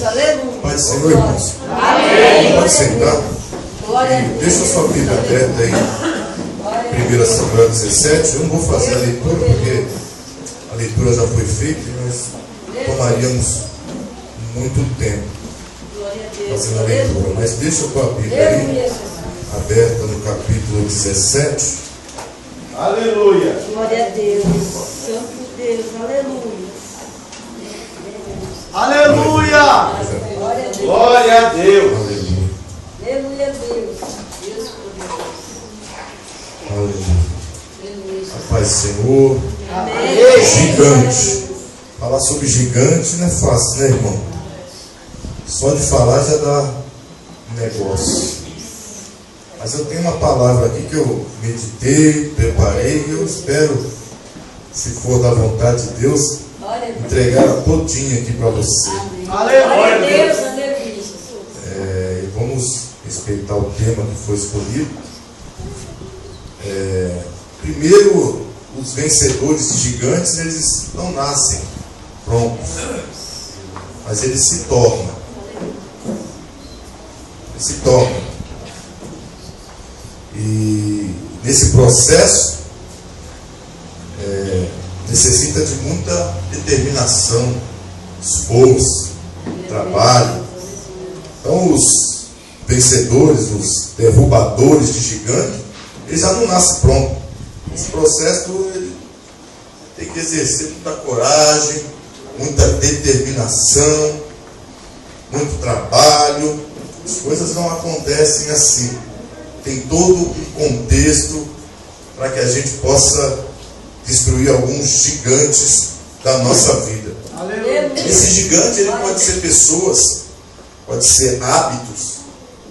Deus, aleluia. Pai do Senhor, irmãos. Amém. Pode sentar. Glória a Deus. Deixa a sua Bíblia aberta aí. 1 Samuel 17. Eu não vou fazer a leitura porque a leitura já foi feita e nós tomaríamos muito tempo fazendo a leitura. Mas deixa a tua Bíblia aí aberta no capítulo 17. Aleluia. Glória a Deus. Santo Deus, aleluia. Aleluia. Glória a Deus. Glória a Deus. Aleluia. Aleluia a Deus. Deus poderoso. Aleluia. Aleluia. A paz do Senhor. Amém. Gigante. Falar sobre gigante não é fácil, né, irmão? Só de falar já dá negócio. Mas eu tenho uma palavra aqui que eu meditei, preparei e eu espero, se for da vontade de Deus, entregar ela todinha aqui para você. Glória a Deus, aleluia. E vamos respeitar o tema que foi escolhido. Primeiro, os vencedores de gigantes, eles não nascem prontos, mas eles se tornam. Eles se tornam. E nesse processo necessita de muita determinação, esforço, trabalho. Então os vencedores, os derrubadores de gigante, eles já não nascem prontos. Esse processo ele tem que exercer muita coragem, muita determinação, muito trabalho. As coisas não acontecem assim. Tem todo um contexto para que a gente possa destruir alguns gigantes da nossa vida. Aleluia. Esse gigante ele pode ser pessoas, pode ser hábitos,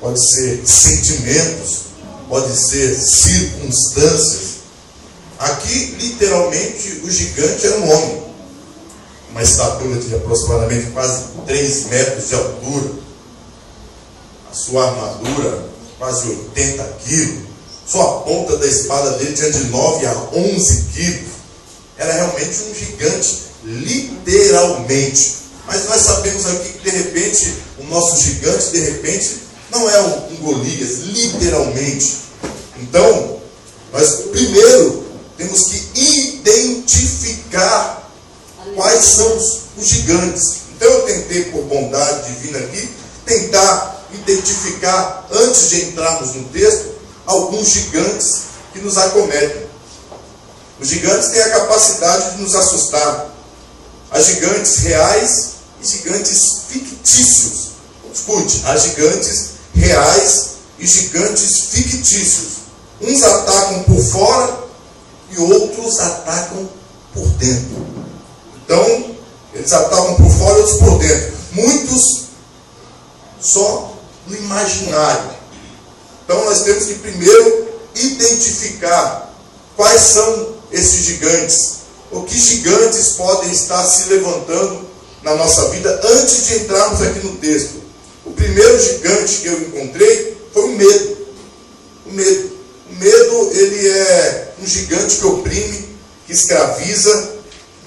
pode ser sentimentos, pode ser circunstâncias. Aqui, literalmente, o gigante era um homem. Uma estatura de aproximadamente quase 3 metros de altura. A sua armadura quase 80 quilos, só a ponta da espada dele tinha de 9 a 11 quilos, era realmente um gigante, literalmente. Mas nós sabemos aqui que de repente, o nosso gigante de repente não é um Golias, literalmente. Então, nós primeiro temos que identificar quais são os gigantes. Então eu tentei, por bondade divina aqui, tentar identificar, antes de entrarmos no texto, alguns gigantes que nos acometem. Os gigantes têm a capacidade de nos assustar. Há gigantes reais e gigantes fictícios. Escute, há gigantes reais e gigantes fictícios. Uns atacam por fora e outros atacam por dentro. Então, eles atacam por fora e outros por dentro. Muitos só no imaginário. Então nós temos que primeiro identificar quais são esses gigantes, ou que gigantes podem estar se levantando na nossa vida antes de entrarmos aqui no texto. O primeiro gigante que eu encontrei foi o medo. O medo. O medo, ele é um gigante que oprime, que escraviza,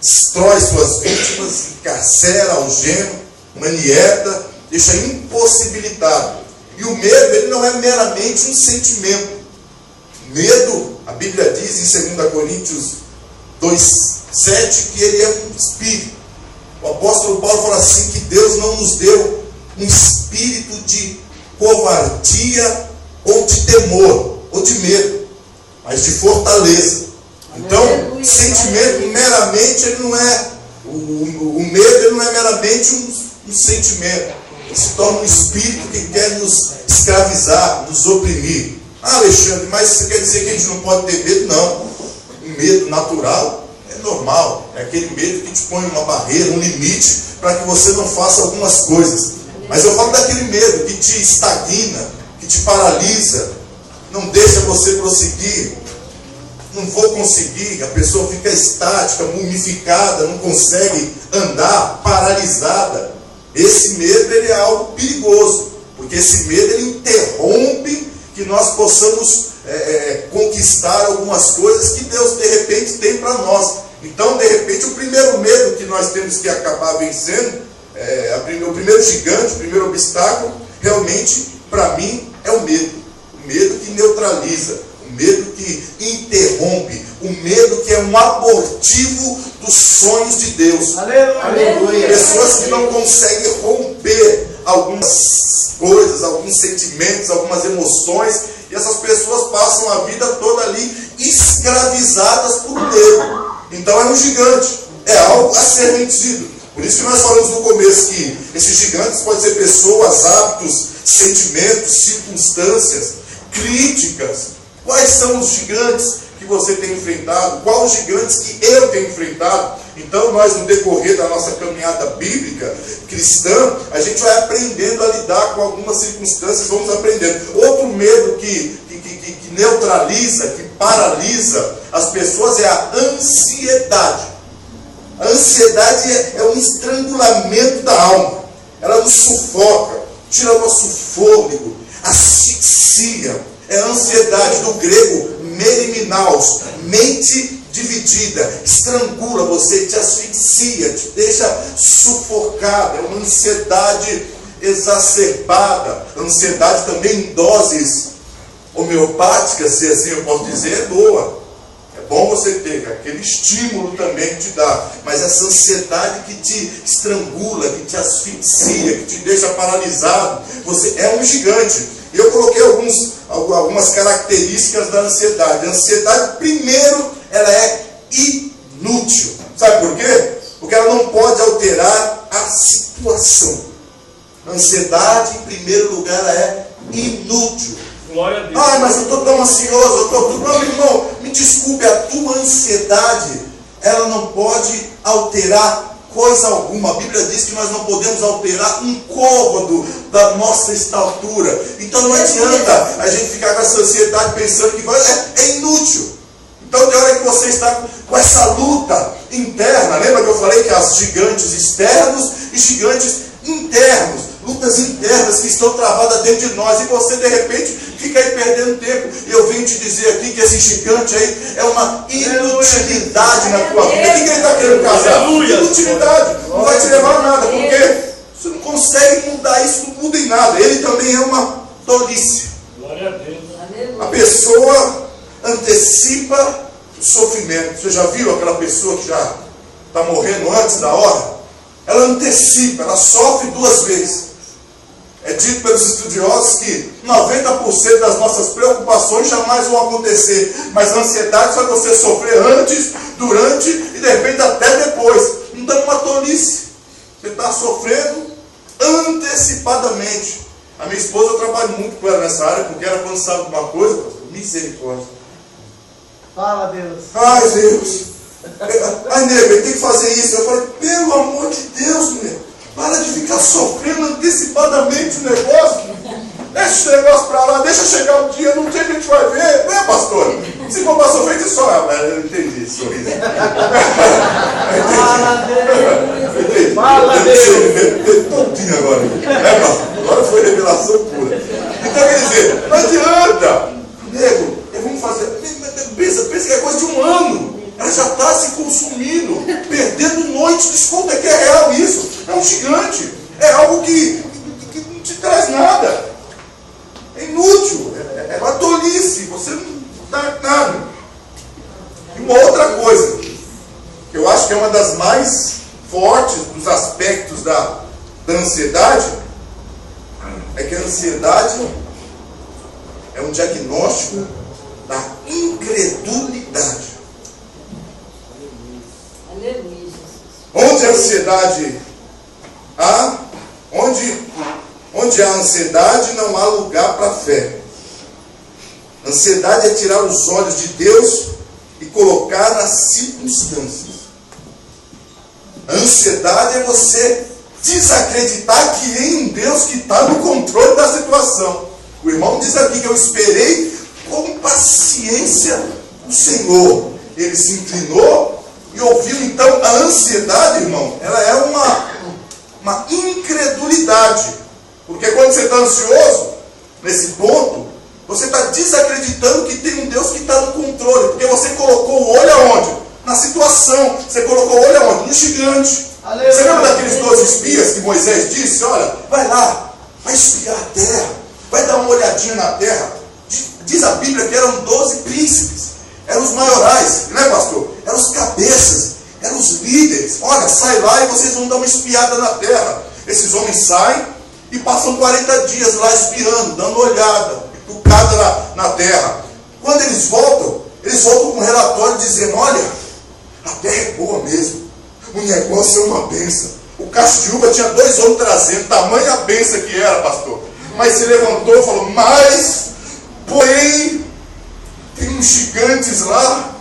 destrói suas vítimas, encarcera, algema, manieta, deixa impossibilitado. E o medo, ele não é meramente um sentimento. Medo, a Bíblia diz em 2 Coríntios 2:7 que ele é um espírito. O apóstolo Paulo fala assim, que Deus não nos deu um espírito de covardia ou de temor, ou de medo, mas de fortaleza. Então, sentimento meramente, ele não é, o medo ele não é meramente um sentimento. Ele se torna um espírito que quer nos escravizar, nos oprimir. Ah, Alexandre, mas isso quer dizer que a gente não pode ter medo? Não. Um medo natural é normal. É aquele medo que te põe uma barreira, um limite, para que você não faça algumas coisas. Mas eu falo daquele medo que te estagna, que te paralisa, não deixa você prosseguir. Não vou conseguir, a pessoa fica estática, mumificada, não consegue andar, paralisada. Esse medo ele é algo perigoso, porque esse medo ele interrompe que nós possamos conquistar algumas coisas que Deus de repente tem para nós. Então, de repente, o primeiro medo que nós temos que acabar vencendo, a o primeiro gigante, o primeiro obstáculo, realmente, para mim, é o medo. O medo que neutraliza, o medo que interrompe, o medo que é um abortivo dos sonhos de Deus. Aleluia. Pessoas que não conseguem romper algumas coisas, alguns sentimentos, algumas emoções, e essas pessoas passam a vida toda ali escravizadas por medo. Então é um gigante, é algo a ser vencido. Por isso que nós falamos no começo que esses gigantes podem ser pessoas, hábitos, sentimentos, circunstâncias, críticas. Quais são os gigantes que você tem enfrentado? Quais os gigantes que eu tenho enfrentado? Então nós, no decorrer da nossa caminhada bíblica, cristã, a gente vai aprendendo a lidar com algumas circunstâncias, vamos aprendendo. Outro medo que neutraliza, que paralisa as pessoas é a ansiedade. A ansiedade é um estrangulamento da alma. Ela nos sufoca, tira nosso fôlego, asfixia. É a ansiedade do grego meriminaus, mente dividida, estrangula você, te asfixia, te deixa sufocado. É uma ansiedade exacerbada. A ansiedade também em doses homeopáticas, se assim eu posso dizer, é boa. É bom você ter aquele estímulo também que te dá, mas essa ansiedade que te estrangula, que te asfixia, que te deixa paralisado, você é um gigante. E eu coloquei algumas características da ansiedade. A ansiedade, primeiro, ela é inútil. Sabe por quê? Porque ela não pode alterar a situação. A ansiedade, em primeiro lugar, ela é inútil. Glória a Deus. Ah, mas eu estou tão ansioso, eu estou tudo. Não, meu irmão, me desculpe, a tua ansiedade, ela não pode alterar coisa alguma. A Bíblia diz que nós não podemos alterar um côvado da nossa estatura. Então não adianta a gente ficar com essa ansiedade pensando que é inútil. Então tem hora que você está com essa luta interna. Lembra que eu falei que há gigantes externos e gigantes internos. Lutas internas que estão travadas dentro de nós. E você de repente fica aí perdendo tempo. E eu venho te dizer aqui que esse gigante aí é uma inutilidade na tua vida. O que ele está querendo causar? Inutilidade. Não vai te levar a nada. Porque você não consegue mudar isso, não muda em nada. Ele também é uma tolice. Glória a Deus. A pessoa antecipa o sofrimento. Você já viu aquela pessoa que já está morrendo antes da hora? Ela antecipa, ela sofre duas vezes. É dito pelos estudiosos que 90% das nossas preocupações jamais vão acontecer. Mas a ansiedade faz você sofrer antes, durante e de repente até depois. Então é uma tolice. Você está sofrendo antecipadamente. A minha esposa, eu trabalho muito com ela nessa área, porque ela quando sabe de uma coisa, misericórdia. Fala, Deus. Ai, Deus. Ai, nego, ele tem que fazer isso. Eu falei, pelo amor de Deus, nego. Para de ficar sofrendo antecipadamente o negócio. Deixa esse negócio para lá, deixa chegar o dia, não sei o que a gente vai ver, né, pastor? Se for para sofrer, você só. Eu entendi, sorriso. Fala, Deus. Entendi. Fala, Deus. Teve tontinho agora. É, pastor? Agora foi revelação pura. Então, quer dizer, não adianta. Nego, vamos fazer. Pensa que é coisa de um ano. Ela já está se consumindo, perdendo noite de desconto. É que é real isso. É um gigante. É algo que não te traz nada. É inútil. É uma tolice. Você não dá nada. E uma outra coisa, que eu acho que é uma das mais fortes dos aspectos da ansiedade, é que a ansiedade é um diagnóstico da incredulidade. Aleluia. Onde a ansiedade há, onde há ansiedade, não há lugar para a fé. Ansiedade é tirar os olhos de Deus e colocar nas circunstâncias. A ansiedade é você desacreditar que é em Deus que está no controle da situação. O irmão diz aqui que eu esperei com paciência o Senhor. Ele se inclinou e ouviu. Então a ansiedade, irmão, ela é uma incredulidade. Porque quando você está ansioso, nesse ponto, você está desacreditando que tem um Deus que está no controle. Porque você colocou o olho aonde? Na situação. Você colocou o olho aonde? No gigante. Aleluia. Você lembra daqueles 12 espias que Moisés disse? Olha, vai lá, vai espiar a terra, vai dar uma olhadinha na terra. Diz a Bíblia que eram 12 príncipes, eram os maiorais, né, pastor? Eram os cabeças, eram os líderes. Olha, sai lá e vocês vão dar uma espiada na terra. Esses homens saem e passam 40 dias lá espiando, dando olhada, pitucada na terra. Quando eles voltam com um relatório dizendo: olha, a terra é boa mesmo, o negócio é uma bênção. O cacho de uva tinha 2 homens trazendo, tamanha bênção que era, pastor. Mas se levantou e falou: mas, porém, tem uns gigantes lá,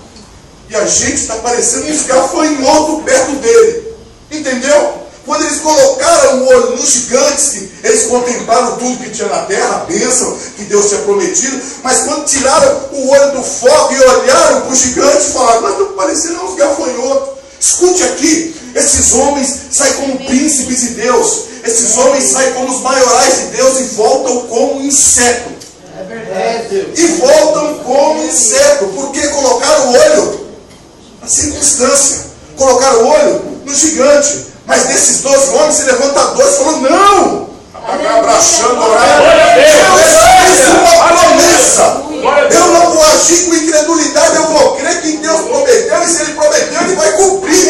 e a gente está parecendo uns gafanhotos perto dele. Entendeu? Quando eles colocaram o olho nos gigantes, eles contemplaram tudo que tinha na terra, a bênção que Deus tinha prometido, mas quando tiraram o olho do foco e olharam para os gigantes, falaram: nós estamos parecendo uns gafanhotos. Escute aqui, esses homens saem como príncipes de Deus, esses homens saem como os maiorais de Deus e voltam como inseto. É verdade. E voltam como inseto, porque colocaram o olho na circunstância, colocaram o olho no gigante. Mas desses 12 homens se levanta 2 e falou: não! Abraçando, orando. Deus fez uma promessa. Eu não vou agir com incredulidade, eu vou crer que Deus prometeu, e se Ele prometeu, Ele vai cumprir. Os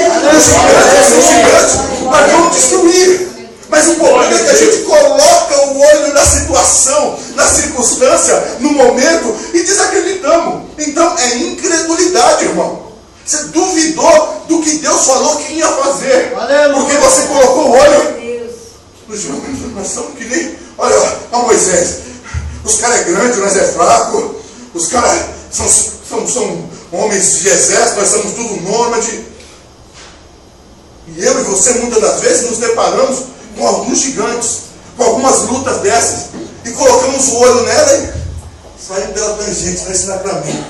gigantes nós vamos destruir. Mas o problema é que a gente coloca o olho na situação, na circunstância, no momento, e desacreditamos. Então é incredulidade, irmão. Você duvidou do que Deus falou que ia fazer. Porque você colocou o olho nos gigantes. Nós somos que nem... Olha, Moisés, os caras é grande, nós é fraco. Os caras são homens de exército, nós somos tudo nômade. E eu e você, muitas das vezes, nos deparamos com alguns gigantes, com algumas lutas dessas, e colocamos o olho nela e saímos pela tangente, vai ensinar para mim.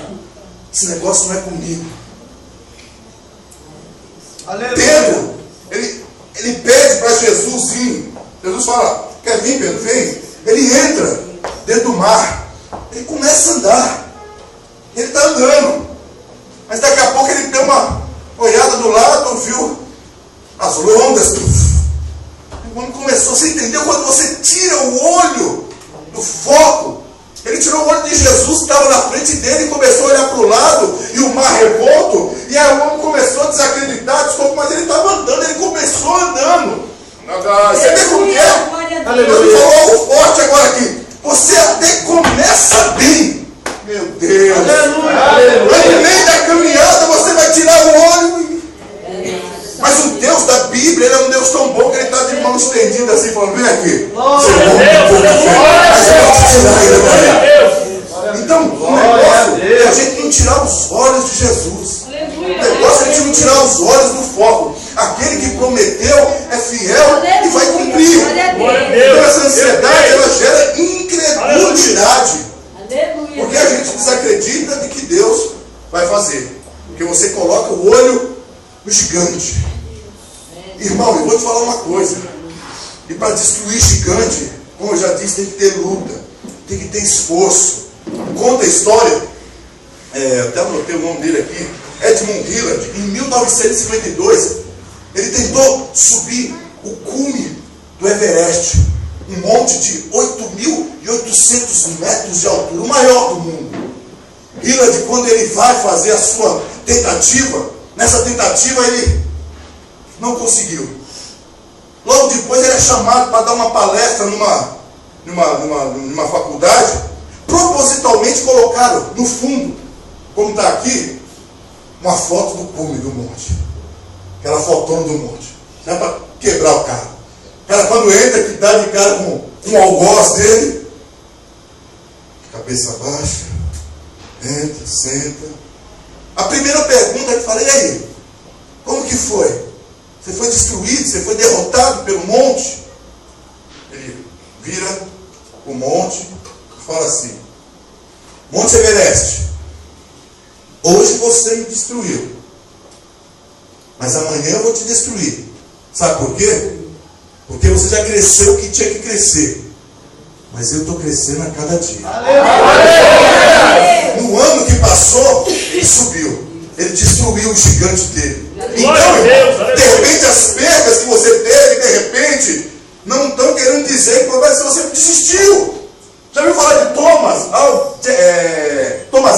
Esse negócio não é comigo. Aleluia. Pedro, ele pede para Jesus ir. Jesus fala: quer vir, Pedro? Vem. Ele entra dentro do mar, ele começa a andar, ele está andando, mas daqui a pouco ele deu uma olhada do lado, viu as ondas. Quando começou, você entendeu? Quando você tira o olho do foco, ele tirou o olho de Jesus que estava na frente dele e começou a olhar para o lado, e o mar revolto, e aí o homem começou a desacreditar, mas ele estava andando, ele começou andando. Você vê como que é? Ele falou algo forte agora aqui. Você até começa bem. Meu Deus. Aleluia. Mas no meio da caminhada você vai tirar o olho. Mas o Deus da Bíblia, Ele é um Deus tão bom que Ele está de mão estendida assim, falando: vem aqui. Você é bom com pouca fé, mas eu vou te tirar ele daí. Então, o negócio é a gente não tirar os olhos de Jesus. O negócio é a gente não tirar os olhos do foco. Aquele que prometeu é fiel e vai cumprir. Então essa ansiedade, ela gera incredulidade. Porque a gente desacredita de que Deus vai fazer. Porque você coloca o olho no gigante. Irmão, eu vou te falar uma coisa. E para destruir gigante, como eu já disse, tem que ter luta, tem que ter esforço. Conta a história, até anotei o nome dele aqui, Edmund Hillard. Em 1952, ele tentou subir o cume do Everest, um monte de 8.800 metros de altura, o maior do mundo. Hillard, quando ele vai fazer a sua tentativa, nessa tentativa ele não conseguiu. Logo depois ele é chamado para dar uma palestra numa faculdade. Propositalmente colocaram no fundo, como está aqui, uma foto do cume do monte. Aquela fotona do monte. Já para quebrar o cara. O cara, quando entra, que dá de cara com o algoz dele, cabeça baixa, entra, senta. A primeira pergunta que falei: e aí? Como que foi? Você foi destruído? Você foi derrotado pelo monte? Ele vira o monte e fala assim: Monte Everest, hoje você me destruiu, mas amanhã eu vou te destruir. Sabe por quê? Porque você já cresceu o que tinha que crescer, mas eu estou crescendo a cada dia. No ano que passou, ele subiu, ele destruiu o gigante dele. Glória a Deus, Então, aleluia. de repente, as perdas que você teve, de repente, não estão querendo dizer que você desistiu. Já ouviu falar de Thomas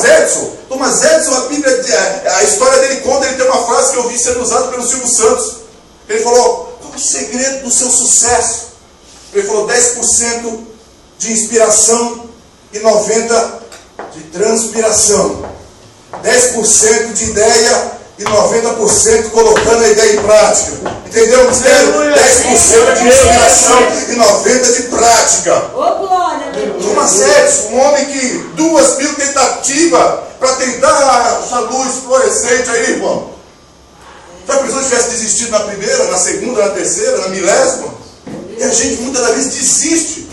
Edison? Thomas Edison, a história dele conta, ele tem uma frase que eu vi sendo usada pelo Silvio Santos. Ele falou: qual é o segredo do seu sucesso? Ele falou: 10% de inspiração e 90% de transpiração. 10% de ideia e 90% colocando a ideia em prática. Entendeu o mistério? 10% de inspiração e 90% de prática. Ô, glória a Deus. Thomas Edison, um homem que 2.000 tentativas para tentar essa luz fluorescente aí, irmão. Já pensou se tivesse desistido na primeira, na segunda, na terceira, na milésima? E a gente muitas das vezes desiste.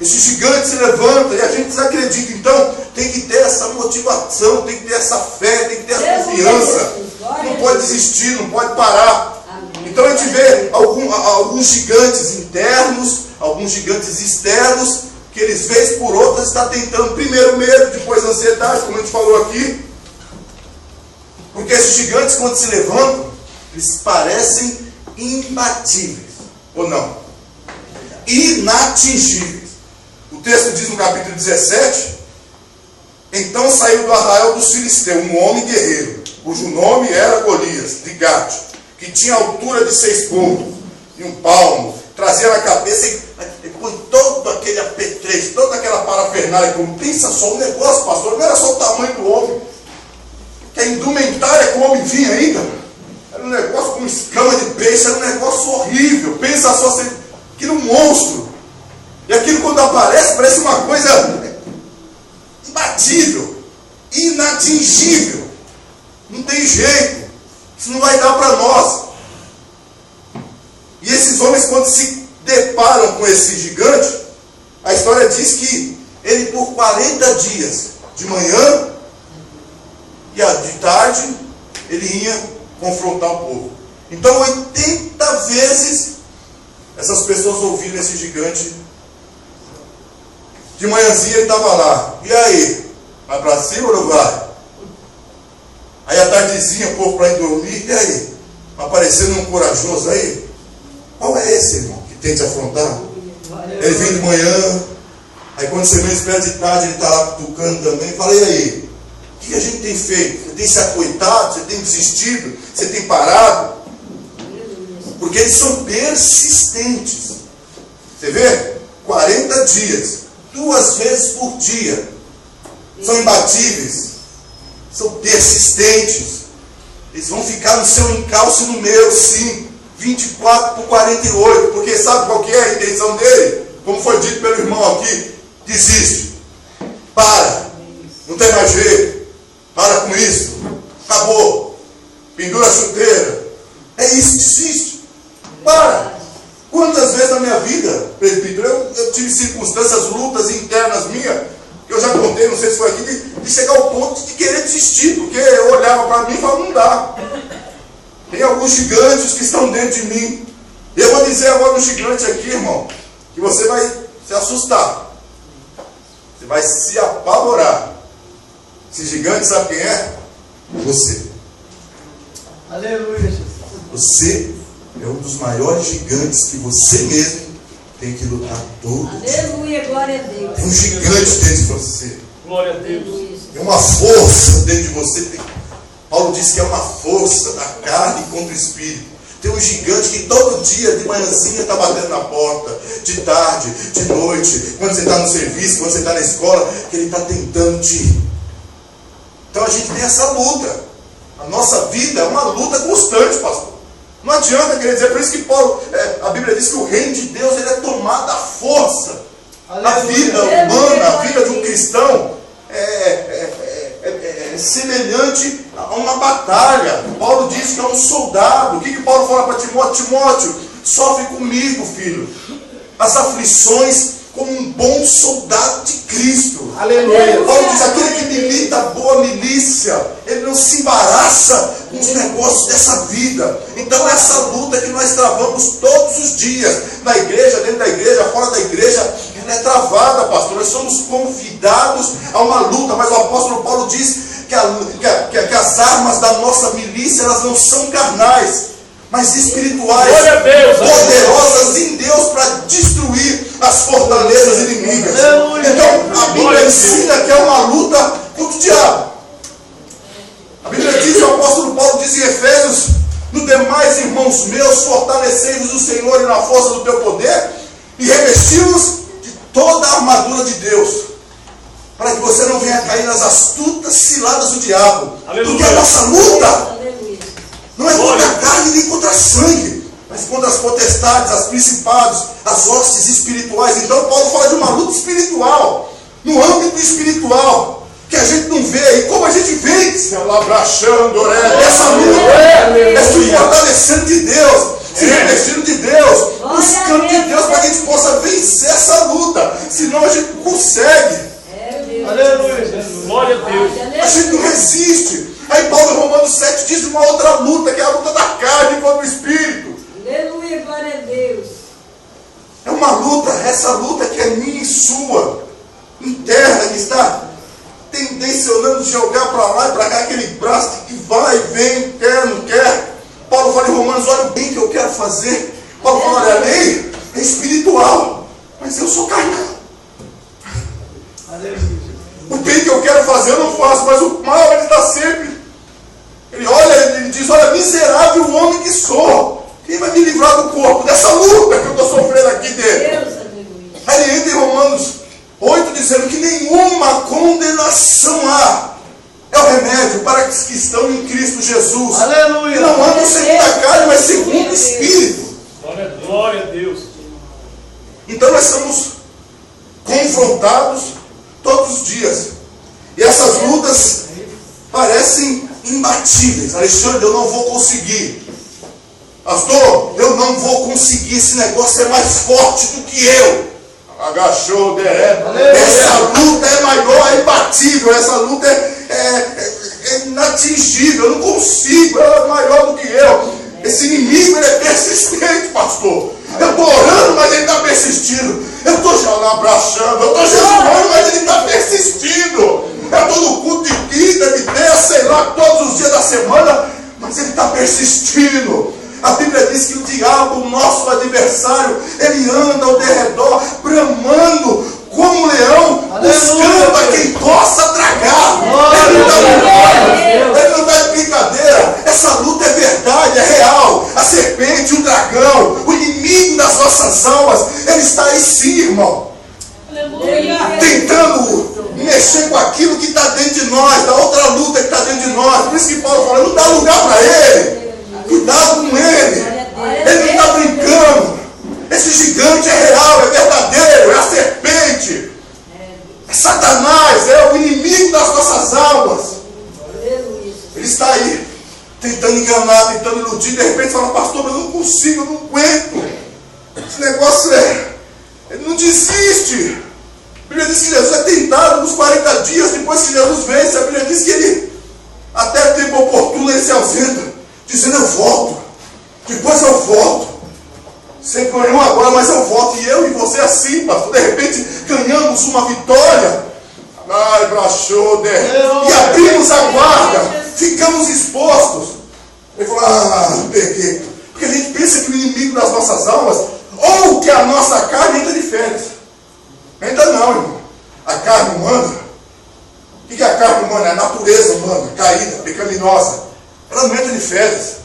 Esse gigante se levanta e a gente desacredita. Então tem que ter essa motivação, tem que ter essa fé, tem que ter essa confiança. Não pode desistir, não pode parar. Então a gente vê alguns gigantes internos, alguns gigantes externos, que eles, vez por outra, estão tentando primeiro medo, depois ansiedade, como a gente falou aqui. Porque esses gigantes, quando se levantam, eles parecem imbatíveis, ou não? Inatingíveis. O texto diz no capítulo 17: então saiu do arraial dos filisteus um homem guerreiro, cujo nome era Golias, de Gate, que tinha altura de 6 côvados e 1 palmo, trazia na cabeça e põe todo aquele apetrecho, toda aquela parafernália. Como pensa só o negócio, pastor, não era só o tamanho do homem, que a indumentária que o homem vinha ainda, era um negócio com escama de peixe, era um negócio horrível. Pensa só, aquilo monstro. E aquilo, quando aparece, parece uma coisa imbatível, inatingível. Não tem jeito, isso não vai dar para nós. E esses homens, quando se deparam com esse gigante, a história diz que ele, por 40 dias, de manhã e de tarde, ele ia confrontar o povo. Então 80 vezes essas pessoas ouviram esse gigante. De manhãzinha ele estava lá. E aí? Vai para cima ou não vai? Aí à tardezinha o povo para ir dormir. E aí? Aparecendo um corajoso aí? Qual é esse, irmão, que tem te afrontar? Ele vem de manhã. Aí quando você menos espera de tarde, ele está lá cutucando também. Fala: e aí? O que a gente tem feito? Você tem se acoitado? Você tem desistido? Você tem parado? Porque eles são persistentes. Você vê? 40 dias, 2 vezes por dia. São imbatíveis. São persistentes. Eles vão ficar no seu encalço e no meu, sim. 24 por 48. Porque sabe qual que é a intenção dele? Como foi dito pelo irmão aqui: desiste. Para. Não tem mais jeito. Para com isso. Acabou. Pendura a chuteira. É isso, desiste. Para. Quantas vezes na minha vida, presbítero, eu tive circunstâncias, lutas internas minhas, que eu já contei, não sei se foi aqui, de chegar ao ponto de querer desistir, porque eu olhava para mim e falava: não dá. Tem alguns gigantes que estão dentro de mim. E eu vou dizer agora um gigante aqui, irmão, que você vai se assustar. Você vai se apavorar. Esse gigante, sabe quem é? Você. Aleluia, Jesus. Você é um dos maiores gigantes que você mesmo tem que lutar todo dia. Aleluia, glória a Deus. Tem um gigante dentro de você. Glória a Deus. Tem uma força dentro de você. Paulo diz que é uma força da carne contra o espírito. Tem um gigante que todo dia, de manhãzinha, está batendo na porta. De tarde, de noite, quando você está no serviço, quando você está na escola, que ele está tentando te... Então a gente tem essa luta. A nossa vida é uma luta constante, pastor. Não adianta querer dizer, por isso que Paulo, a Bíblia diz que o reino de Deus, ele é tomado à força. A vida humana, a vida de um cristão é semelhante a uma batalha. Paulo diz que é um soldado. O que Paulo fala para Timóteo? Timóteo, sofre comigo, filho, as aflições como um bom soldado de Cristo. Aleluia. Paulo diz: aquele que milita a boa milícia, ele não se embaraça com os negócios dessa vida. Então essa luta que nós travamos todos os dias, na igreja, dentro da igreja, fora da igreja, ela é travada, pastor. Nós somos convidados a uma luta, mas o apóstolo Paulo diz que as armas da nossa milícia, elas não são carnais, mas espirituais, Glória a Deus, poderosas em Deus para destruir as fortalezas inimigas. Então, a Bíblia ensina que é uma luta contra o diabo. A Bíblia diz, o apóstolo Paulo diz em Efésios: no demais, irmãos meus, fortalecei-vos o Senhor e na força do teu poder, e revesti-vos de toda a armadura de Deus, para que você não venha cair nas astutas ciladas do diabo. Aleluia. Porque a nossa luta Aleluia. não é contra a carne nem contra a sangue, mas contra as potestades, as principados, as hostes espirituais. Então Paulo fala de uma luta espiritual, no âmbito espiritual, que a gente não vê. E como a gente vence? Essa luta é se fortalecendo de Deus, se revestindo de Deus, buscando de Deus, para que a gente possa vencer essa luta. Senão a gente não consegue. Aleluia, Jesus. Glória a Deus. A gente não resiste. Aí Paulo, em Romanos 7, diz de uma outra luta, que é a luta da carne contra o espírito. Aleluia, glória a Deus. É uma luta, essa luta que é minha e sua, interna, que está tendencionando jogar para lá e para cá, aquele braço que vai, vem, quer, não quer. Paulo fala em Romanos: olha o bem que eu quero fazer. Paulo fala: olha, a lei é espiritual, mas eu sou carnal. Aleluia. O bem que eu quero fazer eu não faço, mas o mal ele está sempre. Ele diz: olha, miserável o homem que sou. Quem vai me livrar do corpo, dessa luta que eu estou sofrendo aqui dentro? Deus, aleluia. Aí ele entra em Romanos 8 dizendo que nenhuma condenação há. É o remédio para os que estão em Cristo Jesus. Aleluia. Que não andam segundo a carne, mas segundo o Espírito. Glória a Deus. Então nós somos confrontados todos os dias. E essas lutas parecem imbatíveis. Alexandre, eu não vou conseguir. Pastor, eu não vou conseguir. Esse negócio é mais forte do que eu. Agachou, essa luta é maior, é imbatível. Essa luta é inatingível. Eu não consigo, ela é maior do que eu. Esse inimigo, ele é persistente, pastor. Eu estou orando, mas ele está persistindo. Eu estou já abraçando, eu estou jejuando, mas ele está persistindo. Eu estou no culto de quinta, de terça, sei lá, todos os dias da semana, mas ele está persistindo. A Bíblia diz que o diabo, o nosso adversário, ele anda ao derredor, bramando como um leão, buscando a quem possa tragar. Ele não está de brincadeira. Essa luta é verdade, é real. A serpente, o dragão, o inimigo das nossas almas, ele está aí sim, irmão. Tentando mexer com aquilo que está dentro de nós, da outra luta que está dentro de nós. Por isso que Paulo fala: não dá lugar para ele. Cuidado com ele. Ele não está brincando. Esse gigante é real, é verdadeiro, é a serpente. É Satanás, é o inimigo das nossas almas. Ele está aí, tentando enganar, tentando iludir. De repente fala: pastor, mas eu não consigo, eu não aguento. Esse negócio ele não desiste. A Bíblia diz que Jesus é tentado nos 40 dias, depois que Jesus vence. A Bíblia diz que ele, até tempo oportuno, ele se ausenta, dizendo: eu volto, depois eu volto. Você ganhou agora, mas eu volto. E eu e você assim, pastor, de repente ganhamos uma vitória. Ai, brachou, e abrimos a guarda, ficamos expostos. Ele falou: peguei. Porque a gente pensa que o inimigo das nossas almas, ou que a nossa carne entra de férias. Ainda não, irmão. A carne humana, o que é a carne humana? É a natureza humana, caída, pecaminosa. Ela não entra de férias.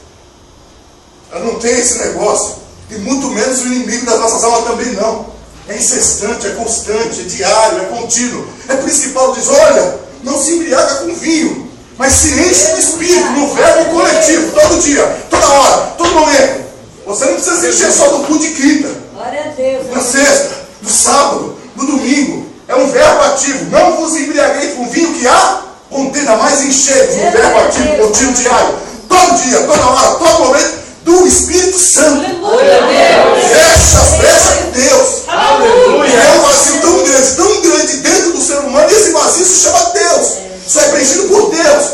Ela não tem esse negócio. E muito menos o inimigo das nossas almas também não. É incessante, é constante, é diário, é contínuo. É por isso que Paulo diz: olha, não se embriaga com vinho, mas se enche do Espírito, no verbo coletivo, todo dia, toda hora, todo momento. Você não precisa se encher só do culto de quinta, na sexta, no sábado, no domingo. É um verbo ativo. Não vos embriagueis com vinho que há contenda, mais enchei um verbo ativo, contínuo, diário, todo dia, toda hora, todo momento, do Espírito Santo. Fecha as brechas de Deus. É um vazio tão grande dentro do ser humano, e esse vazio se chama Deus. Isso é preenchido por Deus.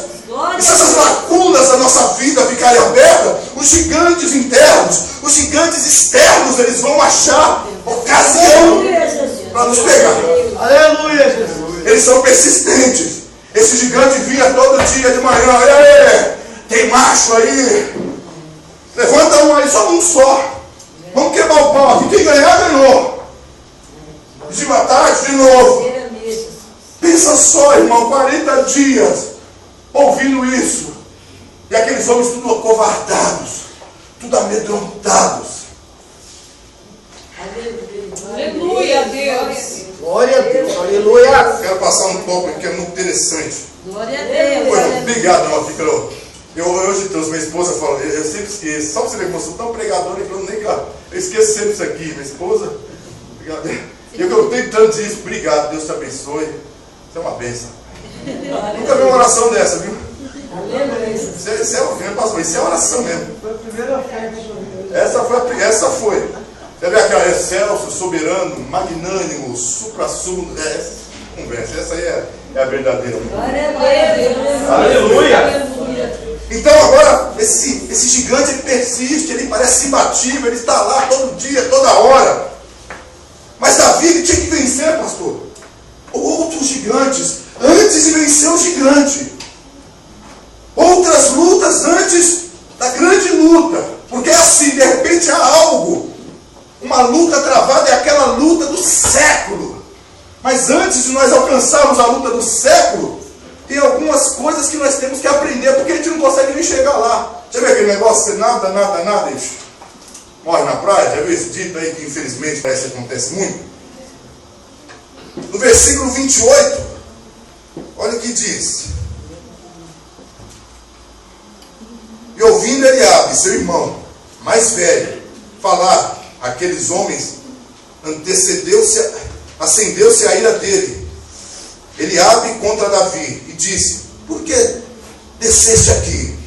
E se essas lacunas da nossa vida ficarem abertas, os gigantes internos, os gigantes externos, eles vão achar ocasião para nos pegar. Aleluia, Jesus. Eles são persistentes. Esse gigante vinha todo dia de manhã. Ei, tem macho aí? Levanta um aí, só um só. Vamos quebrar o pau aqui. Quem ganhar, ganhou. De tarde, de novo. Pensa só, irmão, 40 dias ouvindo isso. E aqueles homens tudo acovardados, tudo amedrontados. Aleluia, Deus. Glória a Deus, aleluia. Quero passar um tópico que é muito interessante. Glória a Deus. Foi, obrigado, irmão. Eu hoje trouxe minha esposa, falou, eu sempre esqueço. Só para você ver como eu sou tão pregador, eu esqueço sempre isso aqui. Minha esposa, obrigado. Eu tenho tanto disso. Obrigado, Deus te abençoe. Isso é uma bênção. Nunca vi uma oração dessa, viu? Isso é oração mesmo. Foi a primeira fé. Essa foi. Você vê aquela excelso, soberano, magnânimo, supra-sumo. Essa conversa, essa aí é a verdadeira. Glória a Deus. Aleluia. Então agora, esse gigante ele persiste, ele parece imbatível, ele está lá todo dia, toda hora. Mas Davi ele tinha que vencer, pastor. Outros gigantes, antes de vencer o gigante. Outras lutas antes da grande luta. Porque assim, de repente há algo. Uma luta travada é aquela luta do século. Mas antes de nós alcançarmos a luta do século, tem algumas coisas que nós temos que aprender, porque a gente não consegue nem chegar lá. Já viu aquele negócio, você nada, morre na praia? Já viu esse dito aí que infelizmente parece que acontece muito? No versículo 28, olha o que diz. E ouvindo Eliabe, seu irmão, mais velho, falar, aqueles homens, acendeu-se a ira dele. Eliabe contra Davi, e disse, por que desceste aqui?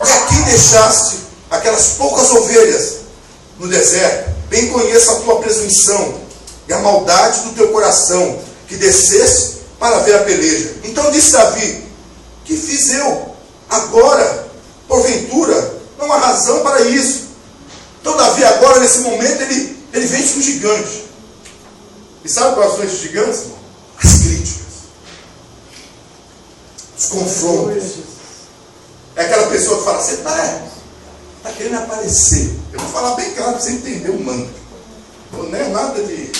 E aqui deixaste aquelas poucas ovelhas no deserto. Bem conheço a tua presunção e a maldade do teu coração, que desceste para ver a peleja. Então disse Davi, que fiz eu? Agora, porventura, não há razão para isso. Então Davi agora, nesse momento, ele vence um gigante. E sabe quais são esses gigantes? As críticas. Os confrontos. É aquela pessoa que fala, você está querendo aparecer. Eu vou falar bem claro para você entender o manto. Não é nada de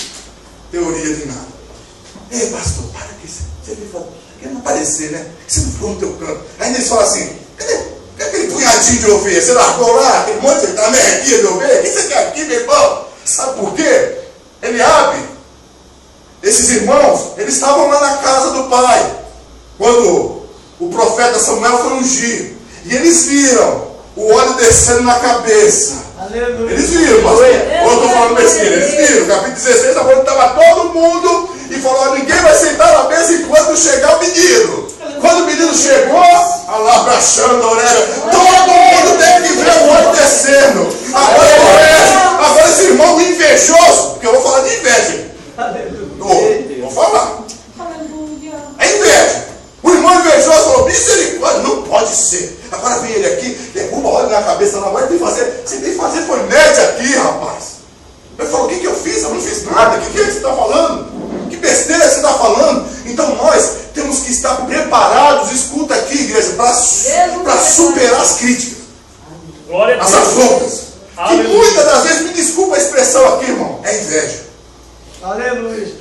teoria de nada. Ei, pastor, para que você está querendo aparecer, né? Você não ficou no teu canto. Aí eles falam assim, cadê aquele punhadinho de ovelha? Você largou lá, aquele monte de merrequinha de ovelha? O que você quer aqui, meu irmão? Sabe por quê? Eliabe, esses irmãos, eles estavam lá na casa do pai, quando o profeta Samuel foi ungir. E eles viram o óleo descendo na cabeça. Aleluia. Eles viram, pastor. Ou eu estou falando besteira? Eles viram, capítulo 16, estava todo mundo e falou, ninguém vai sentar na mesa enquanto chegar o menino. Quando o menino chegou, lá abraçando a orelha, todo mundo teve que ver o óleo descendo. Agora esse irmão invejoso, porque eu vou falar de inveja. Vou falar. É inveja. O irmão invejoso falou, misericórdia, não pode ser. Agora vem ele aqui, derruba óleo na cabeça, agora tem que fazer. Você tem que fazer foi média aqui, rapaz. Ele falou, o que eu fiz? Eu não fiz nada. O que é que você está falando? Que besteira você está falando? Então nós temos que estar preparados, escuta aqui, igreja, para superar as críticas, as afrontas. Que muitas das vezes, me desculpa a expressão aqui, irmão, é inveja. Aleluia.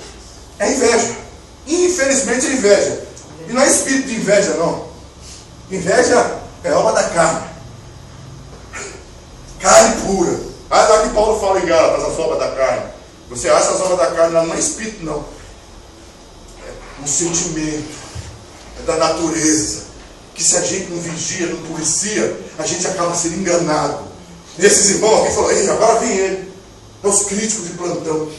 É inveja. Infelizmente é inveja. E não é espírito de inveja, não. Inveja é obra da carne. Carne pura. Aí lá que Paulo fala em Gálatas, as obras da carne. Você acha as obras da carne, não é espírito, não. É um sentimento. É da natureza. Que se a gente não vigia, não policia, a gente acaba sendo enganado. E esses irmãos aqui falaram, ei, agora vem ele. É os críticos de plantão.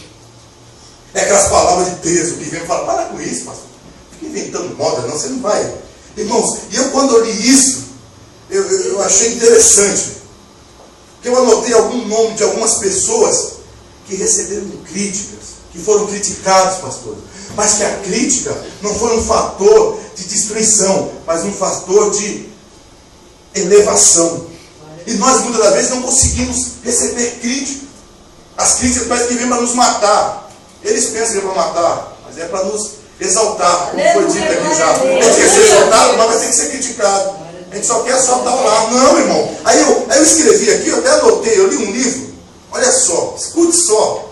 É aquelas palavras de peso que vem e fala, para com isso, pastor. Fica inventando moda, não, você não vai. Irmãos, e eu quando eu li isso, eu achei interessante. Que eu anotei algum nome de algumas pessoas que receberam críticas, que foram criticados, pastor. Mas que a crítica não foi um fator de destruição, mas um fator de elevação. E nós muitas das vezes não conseguimos receber crítica. As críticas parecem que vêm para nos matar. Eles pensam que é para matar, mas é para nos exaltar, como foi dito aqui já. A gente quer ser exaltado, mas vai ter que ser criticado. A gente só quer só estar lá. Não, irmão. Aí eu escrevi aqui, eu até anotei, eu li um livro. Olha só, escute só.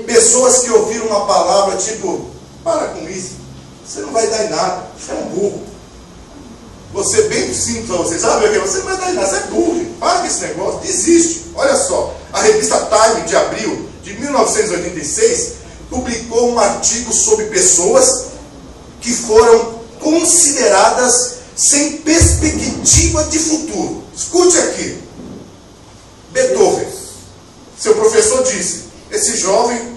Pessoas que ouviram uma palavra tipo, para com isso. Você não vai dar em nada. Você é um burro. Você bem simples para você. Sabe o que? Você não vai dar em nada. Você é burro. Para com esse negócio. Desiste. Olha só. A revista Time, de abril de 1986, publicou um artigo sobre pessoas que foram consideradas sem perspectiva de futuro. Escute aqui. Beethoven. Seu professor disse: esse jovem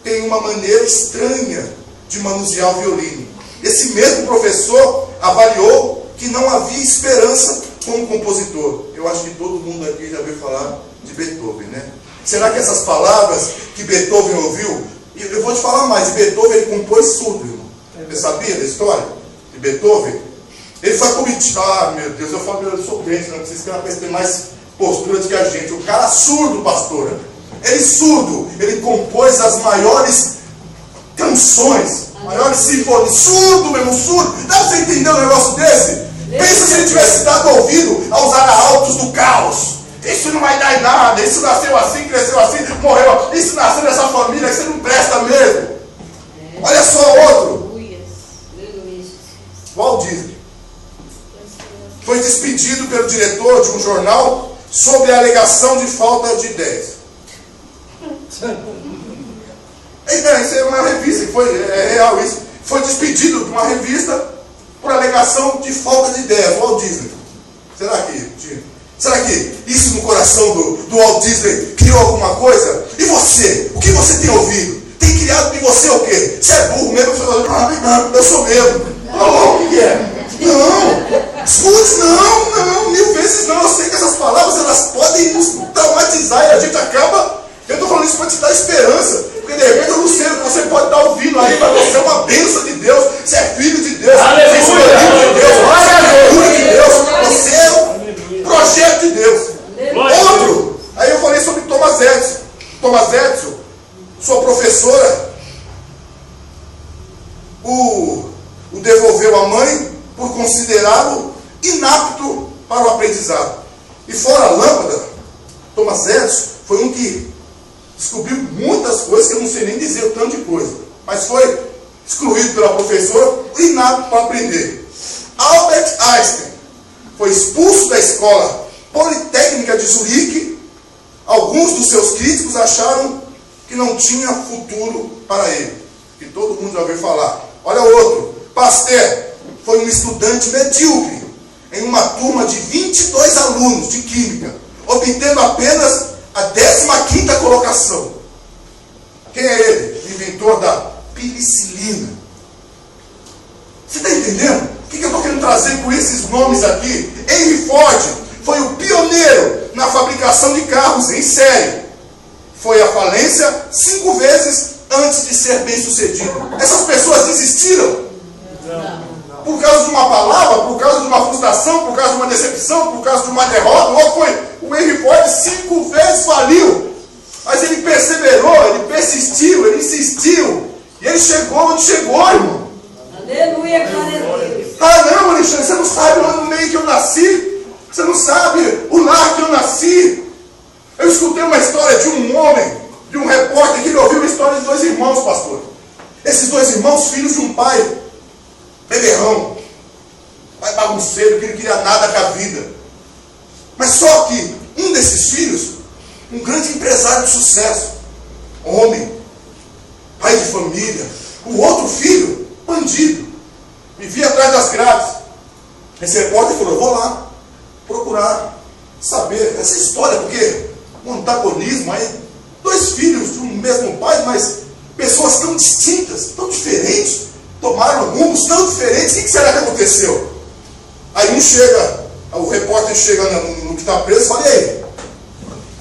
tem uma maneira estranha de manusear o violino. Esse mesmo professor avaliou que não havia esperança como compositor. Eu acho que todo mundo aqui já ouviu falar de Beethoven, né? Será que essas palavras que Beethoven ouviu, eu vou te falar mais, Beethoven ele compôs surdo, irmão. Você sabia da história de Beethoven? Ele foi cometido, meu Deus, eu falo, eu sou crente, não precisa que ela ter mais postura do que a gente. O cara surdo, pastora. Ele surdo, ele compôs as maiores canções, maiores sinfonias. Surdo, mesmo, surdo. Dá pra você entender um negócio desse? Pensa se ele tivesse dado ouvido aos arautos do caos. Isso não vai dar em nada, isso nasceu assim, cresceu assim, morreu. Isso nasceu nessa família, isso não presta mesmo. Olha só outro. Walt Disney foi despedido pelo diretor de um jornal sobre a alegação de falta de ideias. Isso é uma revista, é real isso. Foi despedido de uma revista por alegação de falta de ideias. Walt Disney. Será que isso no coração do Walt Disney criou alguma coisa? E você? O que você tem ouvido? Tem criado em você o quê? Você é burro mesmo? Eu sou mesmo. O que é? Não. Escute, não. 1000 vezes não. Eu sei que essas palavras elas podem nos traumatizar e a gente acaba. Eu estou falando isso para te dar esperança. Porque de repente eu não sei o que você pode estar ouvindo aí, mas você é uma bênção de Deus. Você é filho de Deus. Aleluia, você é escolhido de Deus. Você é cura de Deus. Você é o projeto de Deus. Outro. Aí eu falei sobre Thomas Edison. Thomas Edison, sua professora, o devolveu à mãe por considerá-lo inapto para o aprendizado. E fora a lâmpada, Thomas Edison foi um que descobriu muitas coisas que eu não sei nem dizer o tanto de coisa, mas foi excluído pela professora, inapto para aprender. Albert Einstein foi expulso da escola politécnica de Zurique. Alguns dos seus críticos acharam que não tinha futuro para ele, que todo mundo já ouviu falar. Olha outro. Pasteur foi um estudante medíocre em uma turma de 22 alunos de química, obtendo apenas a 15ª colocação. Quem é ele? O inventor da penicilina. Você está entendendo? O que eu estou querendo trazer com esses nomes aqui? Henry Ford foi o pioneiro na fabricação de carros em série. Foi à falência 5 vezes antes de ser bem sucedido. Essas pessoas desistiram? Por causa de uma palavra, por causa de uma frustração, por causa de uma decepção, por causa de uma derrota. Ou foi o Henry Ford 5 vezes faliu, mas ele perseverou, ele persistiu, ele insistiu, e ele chegou onde chegou, irmão. Aleluia, glória a Deus. Não, Alexandre, você não sabe o meio que eu nasci, você não sabe o lar que eu nasci. Eu escutei uma história de um homem, de um repórter, que ele ouviu a história de 2 irmãos, pastor. Esses 2 irmãos, filhos de um pai beberrão, pai bagunceiro, que não queria nada com a vida. Mas só que um desses filhos, um grande empresário de sucesso, homem, pai de família. O outro filho, bandido, vivia atrás das grades. Esse repórter falou: vou lá procurar saber essa história, porque o antagonismo aí, 2 filhos de um mesmo pai, mas pessoas tão distintas, tão diferentes, tomaram rumos tão diferentes. O que será que aconteceu? Aí o repórter chega no que está preso e fala: e aí,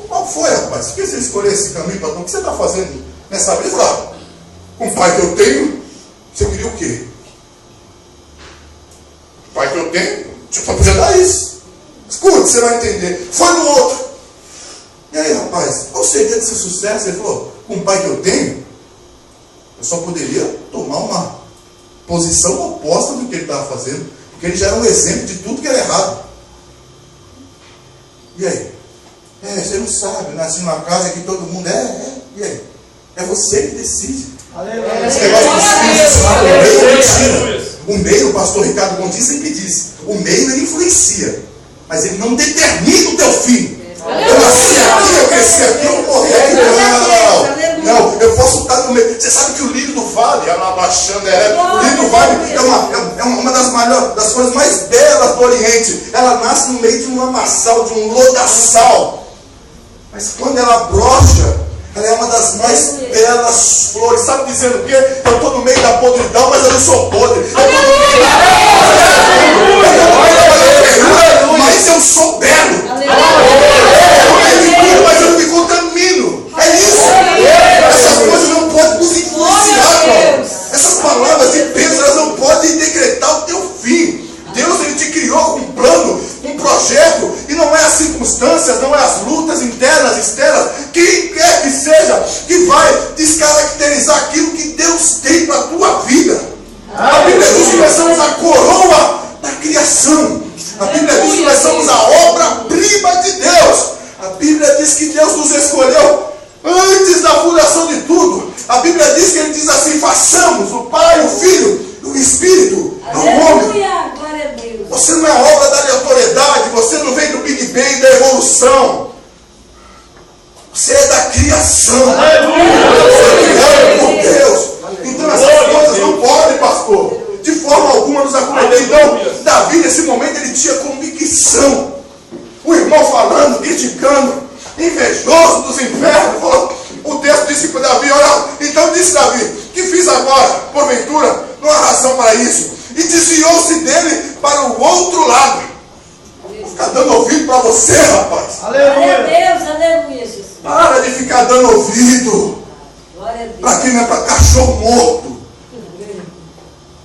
qual foi, rapaz? Por que você escolheu esse caminho, patrão? O que você está fazendo nessa vida? Ele fala: com o pai que eu tenho, você queria o quê? O pai que eu tenho, só podia dar isso. Escute, você vai entender. Foi no outro. E aí, rapaz, qual seria desse sucesso? Ele falou: com o pai que eu tenho, eu só poderia tomar uma posição oposta do que ele estava fazendo, porque ele já era um exemplo de tudo que era errado. E aí? Você não sabe, eu nasci numa casa que todo mundo e aí? É você que decide. Aleluia. Esse negócio dos filhos, o meio é mentira. O meio, o pastor Ricardo Gondim sempre disse, o meio ele influencia, mas ele não determina o teu fim. Eu nasci aqui, eu cresci aqui, eu morri aqui. Não, eu posso estar no meio. Você sabe que o lírio do vale, o lírio do vale é uma das coisas mais belas do Oriente. Ela nasce no meio de um lamaçal, de um lodaçal. Mas quando ela brocha, ela é uma das mais belas flores. Sabe dizendo o quê? Eu estou no meio da podridão, mas eu não sou podre. Eu estou no meio da mas eu sou belo. Mas eu me contamino. É isso. Essas coisas não podem nos influenciar, irmão. Essas palavras de peso, elas não podem decretar o teu fim. Deus, ele te criou com um plano, um projeto, e não é as circunstâncias, não é as lutas internas, externas, quem quer que seja, que vai descaracterizar aquilo que Deus tem para a tua vida. A Bíblia diz que nós somos a coroa da criação. A Bíblia diz que nós somos a obra-prima de Deus. A Bíblia diz que Deus nos escolheu antes da fundação de tudo. A Bíblia diz que ele diz assim: façamos o Pai, o Filho e o Espírito ao homem. Você não é obra da aleatoriedade, você não vem do Big Bang, da evolução. Você é da criação. Você é criado por Deus. Então essas coisas não podem, pastor, de forma alguma nos acometer. Então, Davi, nesse momento, ele tinha convicção. O irmão falando, criticando, invejoso dos infernos, falou, o texto disse para Davi, olha, então disse Davi, que fiz agora, porventura, não há razão para isso. E desviou-se dele para o outro lado. Vou ficar dando ouvido para você, rapaz. Glória a Deus, aleluia, Jesus. Para de ficar dando ouvido. Para quem não é para cachorro morto.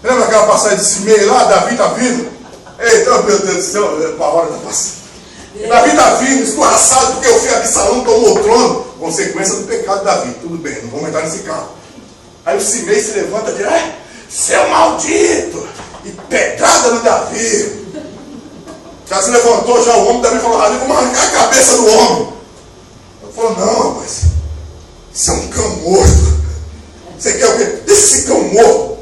Lembra aquela passagem de Simei lá? Davi está vindo. Eita, meu Deus do céu, para a hora da passagem. Davi está vindo, escorraçado, porque o filho Absalão tomou o trono. Consequência do pecado de Davi. Tudo bem, não vamos entrar nesse carro. Aí o Simei se levanta e diz, seu maldito! E pedrada no Davi. Já se levantou, já o homem, Davi falou, vamos arrancar a cabeça do homem. Ele falou, não, rapaz, isso é um cão morto. Você quer o quê? Deixa esse cão morto. O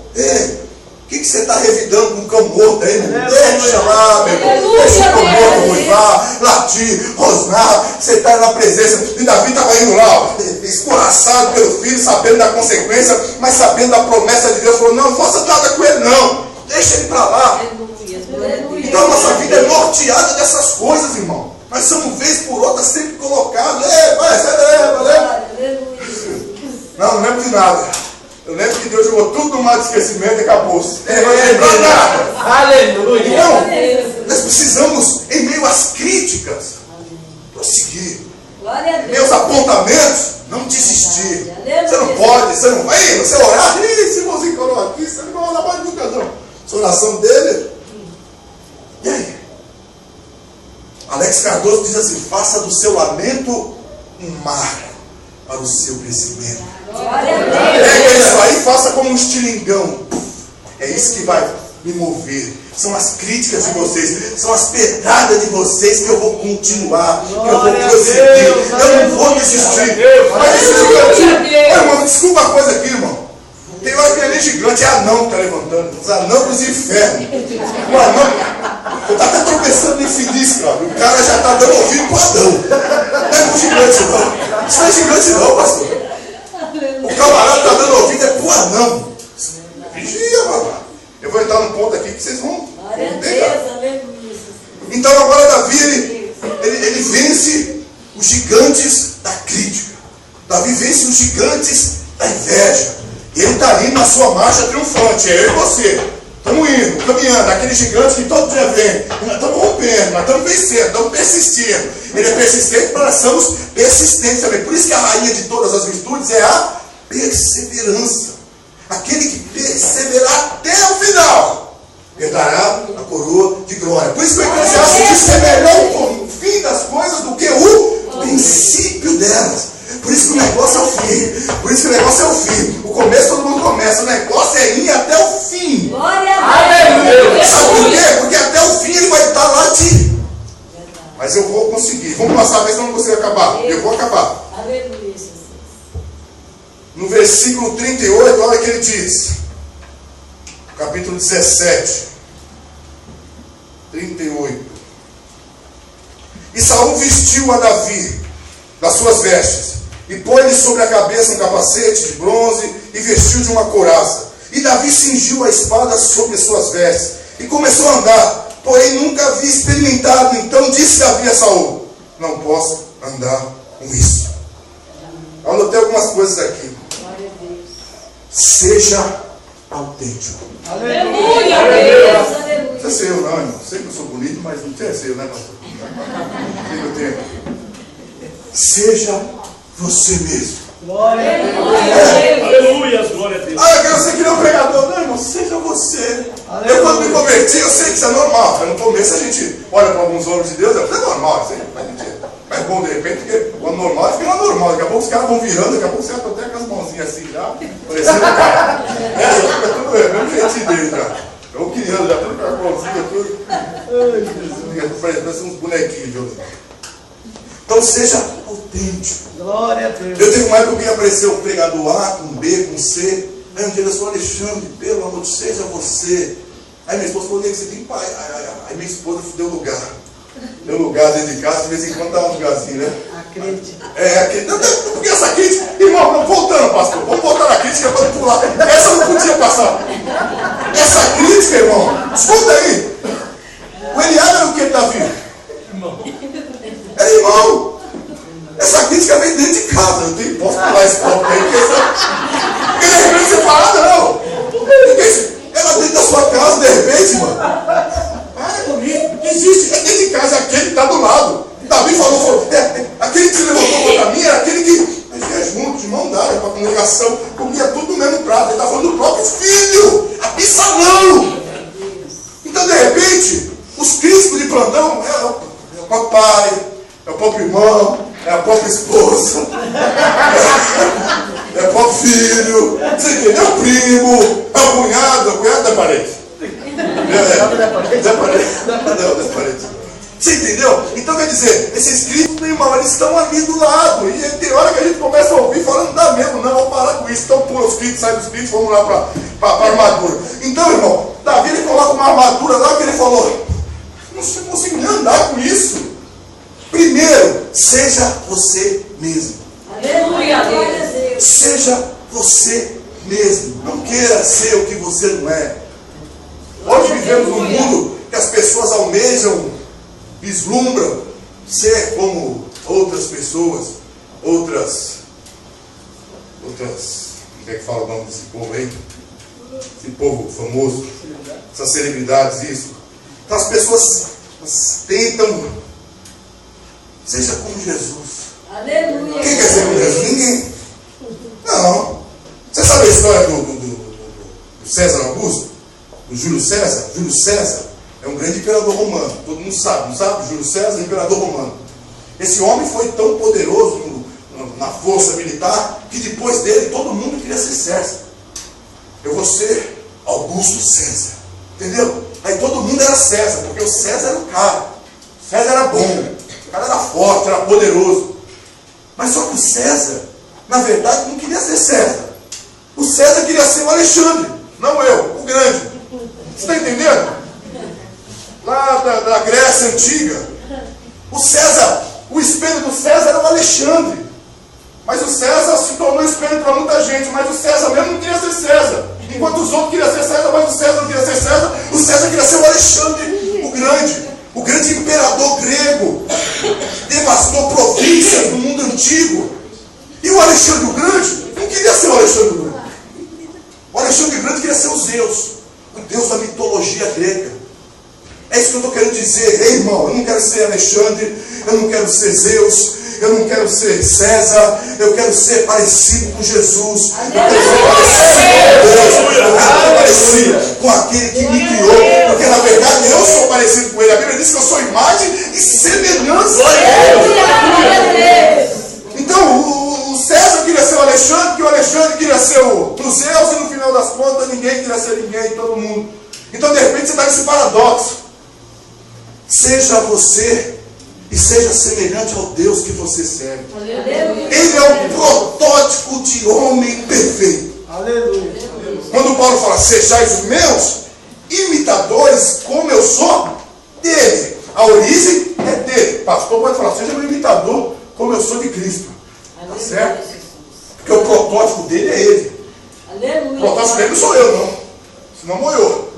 que você está revidando com um cão morto aí, meu irmão? Deixa lá, meu irmão. Deixa o cão morto ruivar, latir, rosnar. Você está na presença. E Davi estava indo lá, escorraçado pelo filho, sabendo da consequência, mas sabendo da promessa de Deus. Falou, não faça nada com ele, não. Deixa ele para lá. Então a nossa vida é norteada dessas coisas, irmão. Nós somos, vez por outra, sempre colocados. Não lembro de nada. Eu lembro que Deus jogou tudo no mar de esquecimento e acabou-se. Não lembro nada. Aleluia. Então, nós precisamos, em meio às críticas, prosseguir. Em meio aos apontamentos, não desistir. Você não pode, você não vai. Você orar, esse irmãozinho que orou aqui, você não vai orar mais nunca, não. Essa oração dele. E aí? Alex Cardoso diz assim: faça do seu lamento um mar para o seu crescimento. Pega isso aí e faça como um estilingão. É isso que vai me mover. São as críticas de vocês, são as pedradas de vocês que eu vou continuar, que eu vou prosseguir. Eu não vou desistir. Irmão, desculpa a coisa aqui, irmão. Tem uma aquele gigante, é anão que está levantando. Os anãos dos infernos. O anão. Eu estava até tropeçando nesse início, cara. O cara já está dando ouvido para Adão. Não é um gigante, não. Isso não é gigante, não, pastor. O camarada está dando ouvido é para o anão. Vigia, babá. Eu vou entrar num ponto aqui que vocês vão pegar. Então agora Davi, ele vence os gigantes da crítica. Davi vence os gigantes da inveja. E ele está indo na sua marcha triunfante. É eu e você. Estamos indo, caminhando. Aquele gigante que todo dia vem. Nós estamos rompendo, nós estamos vencendo, estamos persistindo. Ele é persistente, nós somos persistentes também. Por isso que a rainha de todas as virtudes é a perseverança. Aquele que perseverar até o final herdará a coroa de glória. Por isso que o Eclesiastes diz que é melhor o fim das coisas do que o princípio delas. Por isso que o negócio é o fim. Por isso que o negócio é o fim. O começo todo mundo começa. O negócio é ir até o fim. Vamos passar, mas não você acabar. Eu vou acabar. Aleluia, Jesus. No versículo 38, olha o que ele diz. Capítulo 17. 38. E Saul vestiu a Davi das suas vestes, e pôs-lhe sobre a cabeça um capacete de bronze, e vestiu de uma couraça. E Davi cingiu a espada sobre as suas vestes, e começou a andar, porém nunca havia experimentado. Então disse Davi a Saul: não posso andar com isso. Eu anotei algumas coisas aqui. Glória a Deus. Seja autêntico. Aleluia, Deus. Aleluia. Não sei se eu não, irmão. Sei que eu sou bonito, mas não tem ser eu, né, pastor? Tem meu tempo. Seja você mesmo. Glória a Deus. Aleluia, glória a Deus. Ah, eu quero ser que nem um pregador. Não, irmão, seja você. Eu, quando me converti, eu sei que isso é normal. No começo a gente olha para alguns homens de Deus, é normal, isso aí, mas bom, de repente, porque o normal fica normal. Daqui a pouco os caras vão virando, daqui a pouco você vai até com as mãozinhas assim já, parecendo um cara. Fica tudo mesmo jeitinho dele já. Eu criando, já tudo com a mãozinha, tudo. Ai, Jesus. Parece uns bonequinhos, viu? Então seja autêntico. Glória a Deus. Eu tenho uma época que apareceu um pregador A, com B, com C. Aí um dia eu sou Alexandre, pelo amor de Deus, seja você. Aí minha esposa falou: você tem pai. Aí minha esposa deu lugar. Deu lugar dentro de casa, de vez em quando dá um lugarzinho, né? A crítica. Porque essa crítica, irmão, não, voltando, pastor, vamos voltar na crítica, vamos pular. Essa não podia passar. Essa crítica, irmão, escuta aí. O Eliab era o que, Davi? Irmão. Era irmão. Essa crítica vem dentro de casa. Eu posso pular esse ponto aí, porque de repente você fala: não. Ela dentro da sua casa, de repente, mano. Comigo. Existe. É dentro de casa, é aquele que está do lado. Davi falou: aquele que se levantou contra mim era aquele que a gente ia junto, de mão dada, para a comunicação, comia tudo no mesmo prato. Ele está falando do próprio filho, Absalão. Então, de repente, os críticos de plantão é o papai, é o próprio irmão, é a própria esposa, é o próprio filho, você entendeu? É o primo, é o cunhado da parede. Da parede. Você entendeu? Então quer dizer, esses críticos, meu irmão, eles estão ali do lado. E tem hora que a gente começa a ouvir falando: não dá mesmo, não, vamos parar com isso. Então pula os críticos, sai dos críticos, vamos lá para a armadura. Então, irmão, Davi ele coloca uma armadura lá que ele falou: não consigo nem andar com isso. Primeiro, seja você mesmo. Aleluia, glória a Deus. Seja você mesmo. Não queira ser o que você não é. Hoje vivemos num mundo que as pessoas almejam, vislumbram ser como outras pessoas, outras, como é que fala o nome desse povo aí? Esse povo famoso, essas celebridades, isso. Então as pessoas tentam, seja como Jesus. Aleluia. Quem quer ser como Jesus? Ninguém. Não. Você sabe a história do César Augusto? Do Júlio César? Júlio César é um grande imperador romano. Todo mundo sabe, não sabe? Júlio César, imperador romano. Esse homem foi tão poderoso na força militar que depois dele todo mundo queria ser César. Eu vou ser Augusto César. Entendeu? Aí todo mundo era César, porque o César era o cara. O César era bom. O cara era forte, era poderoso. Mas só que o César, na verdade, não queria ser César. O César queria ser o Alexandre, não eu, o grande. Você está entendendo? Lá da Grécia Antiga, o César, o espelho do César era o Alexandre. Mas o César se tornou espelho para muita gente, mas o César mesmo não queria ser César. Enquanto os outros queriam ser César, mas o César não queria ser César, o César queria ser o Alexandre, o grande imperador grego, que devastou províncias no mundo antigo. E o Alexandre o Grande não queria ser o Alexandre o Grande. O Alexandre o Grande queria ser o Zeus, o deus da mitologia grega. É isso que eu estou querendo dizer. Ei, irmão, eu não quero ser Alexandre, eu não quero ser Zeus, eu não quero ser César, eu quero ser parecido com Jesus. Eu quero ser parecido com Deus, eu quero ser parecido com aquele que me criou, porque na verdade eu sou parecido com ele. A Bíblia diz que eu sou imagem e semelhança a ele. Então o César queria ser o Alexandre, que o Alexandre queria ser o Zeus, e no final das contas ninguém queria ser ninguém, todo mundo. Então de repente você está nesse paradoxo. Seja você e seja semelhante ao Deus que você serve. Aleluia. Ele é o protótipo de homem perfeito. Aleluia. Quando Paulo fala, sejais meus imitadores, como eu sou dele. A origem é dele. Pastor pode falar, seja meu imitador, como eu sou de Cristo. Tá certo? Porque o protótipo dele é ele. Aleluia. O protótipo dele não sou eu, não. Senão morreu.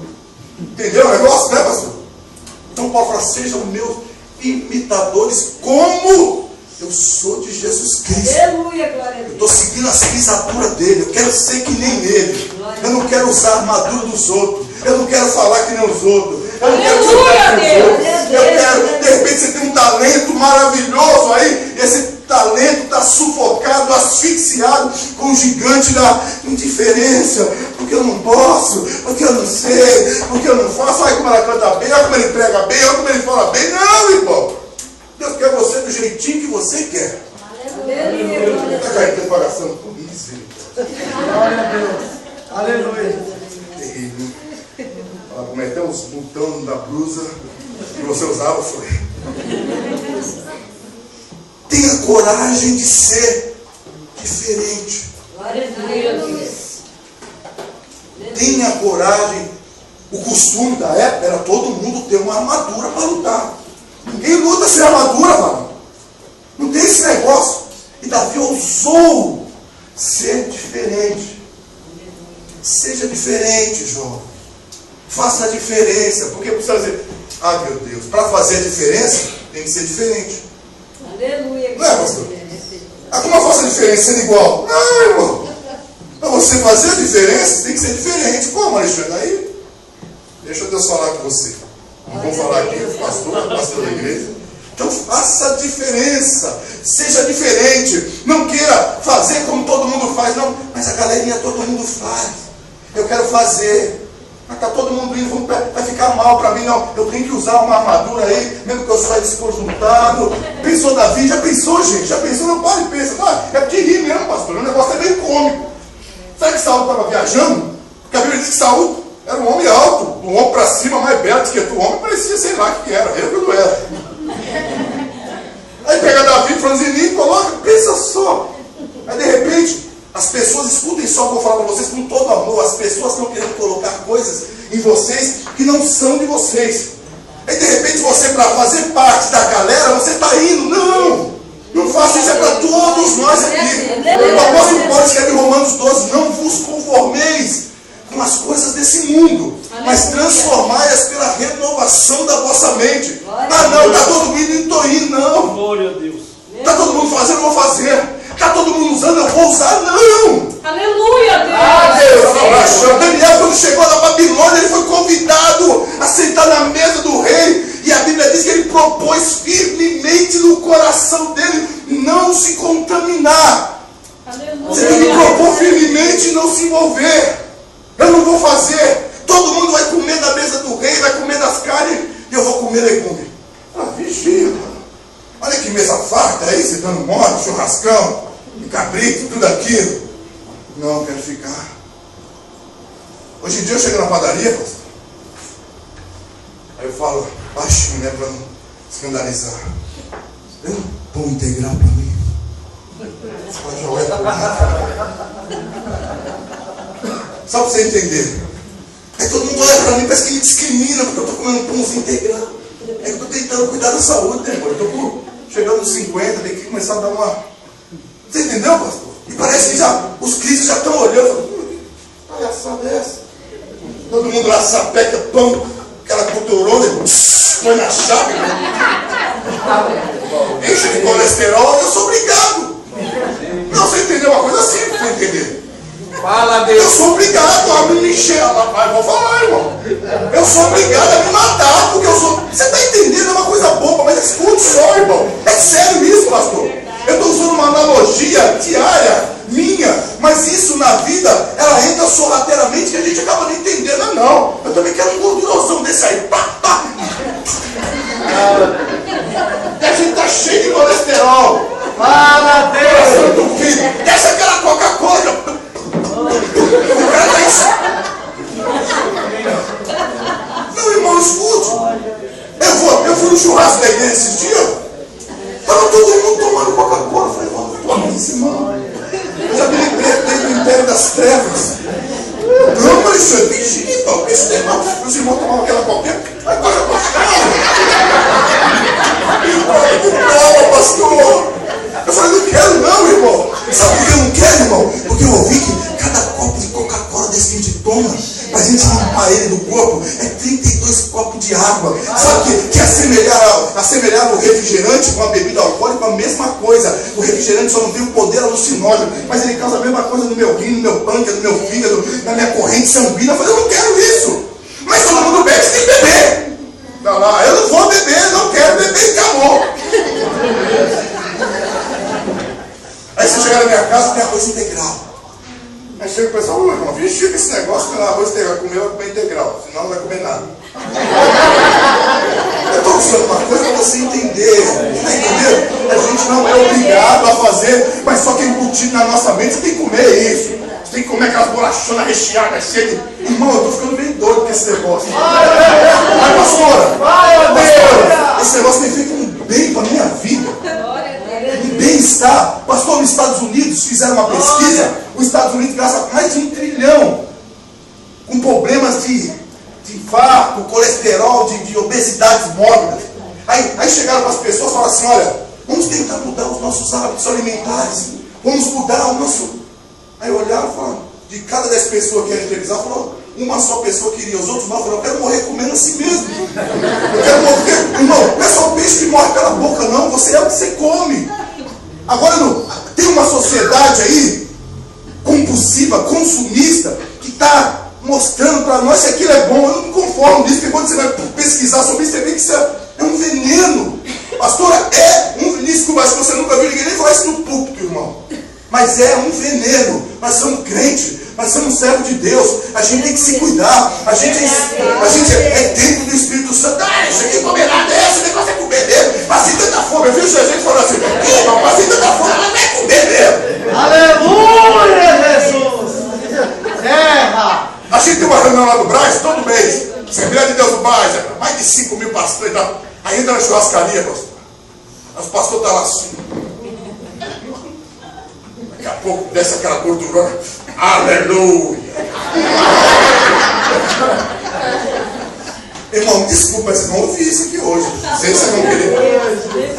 Entendeu o negócio, né, pastor? Então Paulo fala, sejam meus imitadores, como eu sou de Jesus Cristo. Aleluia, glória a Eu Deus. estou seguindo as pisaduras dele. Eu quero ser que nem ele. Eu não quero usar a armadura dos outros. Eu não quero falar que nem os outros. Eu não quero ser que nem os outros. Eu quero, de repente você tem um talento maravilhoso aí. Esse talento está sufocado, asfixiado com o gigante da indiferença. Porque eu não posso, porque eu não sei, porque eu não faço. Olha como ela canta bem, olha como ele prega bem, olha como ele fala bem. Não, irmão. Deus quer você do jeitinho que você quer. Aleluia, glória a Está Deus. caindo preparação por isso, gente. Glória a Deus. Aleluia. Terrível. Ela cometeu uns botões da blusa que você usava, foi. Tenha coragem de ser diferente. Glória a Deus. Tenha coragem. O costume da época era todo mundo ter uma armadura para lutar. Ninguém luta sem armadura, mano. Não tem esse negócio. E Davi ousou ser diferente. Seja diferente, João. Faça a diferença. Porque precisa dizer, ah, meu Deus, para fazer a diferença, tem que ser diferente. Aleluia. Não é, pastor? Ah, como eu faço a diferença sendo igual? Não, irmão. Para você fazer a diferença, tem que ser diferente. Como, Alexandre? Aí, deixa Deus falar com você. Não vou falar aqui, pastor da igreja. Então faça a diferença. Seja diferente. Não queira fazer como todo mundo faz, não. Mas a galerinha todo mundo faz. Eu quero fazer. Mas está todo mundo indo, vai ficar mal para mim, não. Eu tenho que usar uma armadura aí, mesmo que eu saia desconjuntado. Pensou Davi? Já pensou, gente? Já pensou? Não pode pensar. Não, é de rir mesmo, pastor. O negócio é bem cômico. Sabe que Saul estava viajando? Porque a Bíblia diz que Saul era um homem alto, um homem para cima, mais belo que o homem, parecia, sei lá o que era, eu que não era. Aí pega Davi, franzininho, coloca, pensa só. Aí de repente, as pessoas, escutem só o que eu vou falar para vocês com todo amor, as pessoas estão querendo colocar coisas em vocês que não são de vocês. Aí de repente você, para fazer parte da galera, você está indo, não faça isso, é para todos nós aqui. O apóstolo Paulo escreve em Romanos 12, não vos conformeis com as coisas desse mundo, mas transformai-as pela renovação da vossa mente. Ah não, está todo mundo indo, estou indo, não. Glória a Deus. Está todo mundo fazendo, eu vou fazer. Está todo mundo usando, eu vou usar, não. Aleluia, Deus. Daniel, quando chegou na Babilônia, ele foi convidado a sentar na mesa do rei. E a Bíblia diz que ele propôs firmemente no coração dele não se contaminar. Você tem que propor firmemente e não se envolver. Eu não vou fazer. Todo mundo vai comer na mesa do rei, vai comer das carnes, e eu vou comer legume. Ah, vigia, mano. Olha que mesa farta aí, você dando mole, churrascão, cabrito, tudo aquilo. Não, eu quero ficar. Hoje em dia eu chego na padaria, pastor. Aí eu falo baixinho, né, para não escandalizar. Eu não pão integral para mim. Só para você entender. Aí todo mundo olha para mim, parece que me discrimina, porque eu estou comendo pãozinho integral. É que eu estou tentando cuidar da saúde, né, amor? Eu estou chegando nos 50, tem que começar a dar uma... Você entendeu, pastor? E parece que já, os cristos já estão olhando. Palhaçada é essa? Todo mundo lá sapeca pão, aquela culturona, põe na chave, enche de colesterol, eu sou obrigado. Não, você entendeu uma coisa assim, você entender? Fala, Deus. Eu sou obrigado a me encher. Mas vou falar, irmão. Eu sou obrigado a me matar, porque eu sou. Você está entendendo? É uma coisa boba, mas escute só, irmão. É sério isso, pastor. Eu estou usando uma analogia diária minha, mas isso na vida, ela entra sorrateiramente que a gente acaba não entendendo. Ah, não. Eu também quero um gordurosão desse aí. Pá, pá. E a gente tá cheio de colesterol. Fala, Deus. Desce aquela Coca-Cola. O cara tá isso. Não, irmão, escute. Eu fui no churrasco da igreja esses dias. Alexandre, vigia, irmão, esse negócio, os irmãos tomavam aquela qualquer, agora pra que prova, pastor? Eu falei, não quero não, irmão. Sabe por que eu não quero, irmão? Porque eu ouvi que cada copo de Coca-Cola desse que a gente toma, pra gente limpar ele do corpo, é 32 copos de água. Sabe que assemelhar o refrigerante com a bebida alcoólica, a mesma coisa. O refrigerante só não tem o poder alucinógeno, mas ele causa a mesma coisa no meu rim, no meu pâncreas, no meu fígado, na minha corrente sanguínea. Eu falei, eu não quero isso. Mas todo mundo bebe, você tem que beber. Não, lá, eu não vou beber, não quero beber e acabou. Aí você chega na minha casa, tem arroz integral. Aí chega o pessoal, ô irmão, vixe, esse negócio não é arroz integral, comer vai comer integral, senão não vai comer nada. Eu estou usando uma coisa para você entender, está entendendo? A gente não é obrigado a fazer, mas só que é embutido na nossa mente, você tem que comer isso. Você tem que comer aquelas bolachonas recheadas, cheias de... Irmão, eu estou ficando meio doido com esse negócio. Mas pastora, esse negócio tem feito um bem para a minha vida. Um bem-estar. Pastor, nos Estados Unidos fizeram uma pesquisa, os Estados Unidos gastam mais de 1 trilhão com problemas de infarto, colesterol, de obesidades mórbidas. Aí chegaram para as pessoas e falaram assim, olha, vamos tentar mudar os nossos hábitos alimentares, vamos mudar o nosso... Aí olharam e falaram, de cada 10 pessoas que iam entrevistar, falou, uma só pessoa queria, os outros não, falaram, eu quero morrer comendo assim mesmo. Eu quero morrer, irmão, não é só o peixe que morre pela boca não, você é o que você come. Agora não, tem uma sociedade aí, compulsiva, consumista, que está mostrando para nós que aquilo é bom. Eu não me conformo disso, porque quando você vai pesquisar sobre isso, você vê que isso é um veneno. Pastora, é um veneno, desculpa, acho que você nunca viu ninguém nem falar isso no púlpito, irmão. Mas é um veneno. Nós somos crentes, nós somos servos de Deus. A gente tem que se cuidar. A gente é templo do Espírito Santo. Ah, isso aqui é comer nada, esse negócio é comer mesmo. Passei tanta fome, eu vi o Jesus falando assim, irmão, passei tanta fome, ela vai comer mesmo. Aleluia, Jesus! Terra! A gente tem uma reunião lá no Brás, todo mês. Assembleia de Deus do Brás, mais de 5 mil pastores e tal. Aí entra na churrascaria, pastor. Os pastores estão lá assim. Daqui a pouco desce aquela gordurona. Aleluia! Irmão, desculpa, mas vocês vão ouvir isso aqui hoje. Sei que vocês vão querer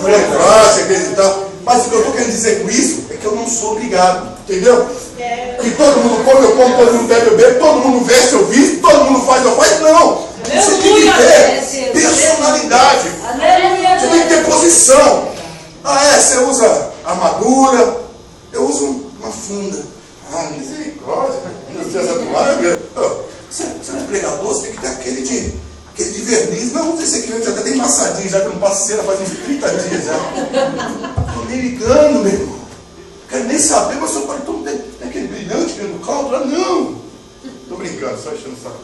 lembrar, se acreditar. Mas o que eu estou querendo dizer com isso é que eu não sou obrigado. Entendeu? Que todo mundo come, eu como, todo mundo bebe, eu bebo, todo mundo veste, eu visto, todo mundo faz, eu faço. Não! Você tem que ter personalidade. Você tem que ter posição. Ah, você usa armadura, eu uso uma funda. Ah, misericórdia. Meu Deus, é toalha. Você não é pregador, você tem que ter aquele de verniz. Não, esse aqui já até tem massadinho, já que eu não passo cera faz uns 30 dias já. Estou me ligando, meu irmão. Não quero nem saber, mas eu falei, tem aquele brilhante que no caldo lá? Não. Estou brincando, só enchendo o saco.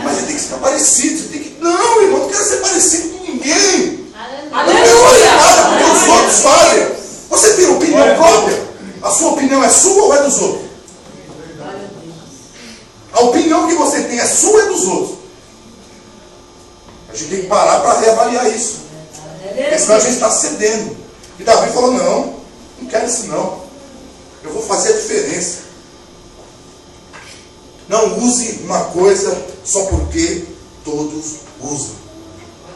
Mas você tem que ficar parecido, você tem que... Não, irmão, não quero ser parecido com ninguém. Aleluia! Nada porque os outros fazem. Você tem opinião própria? A sua opinião é sua ou é dos outros? A opinião que você tem é sua ou é dos outros? A gente tem que parar para reavaliar isso. Porque senão a gente está cedendo. E Davi falou, não quero isso não. Eu vou fazer a diferença. Não use uma coisa só porque todos usam.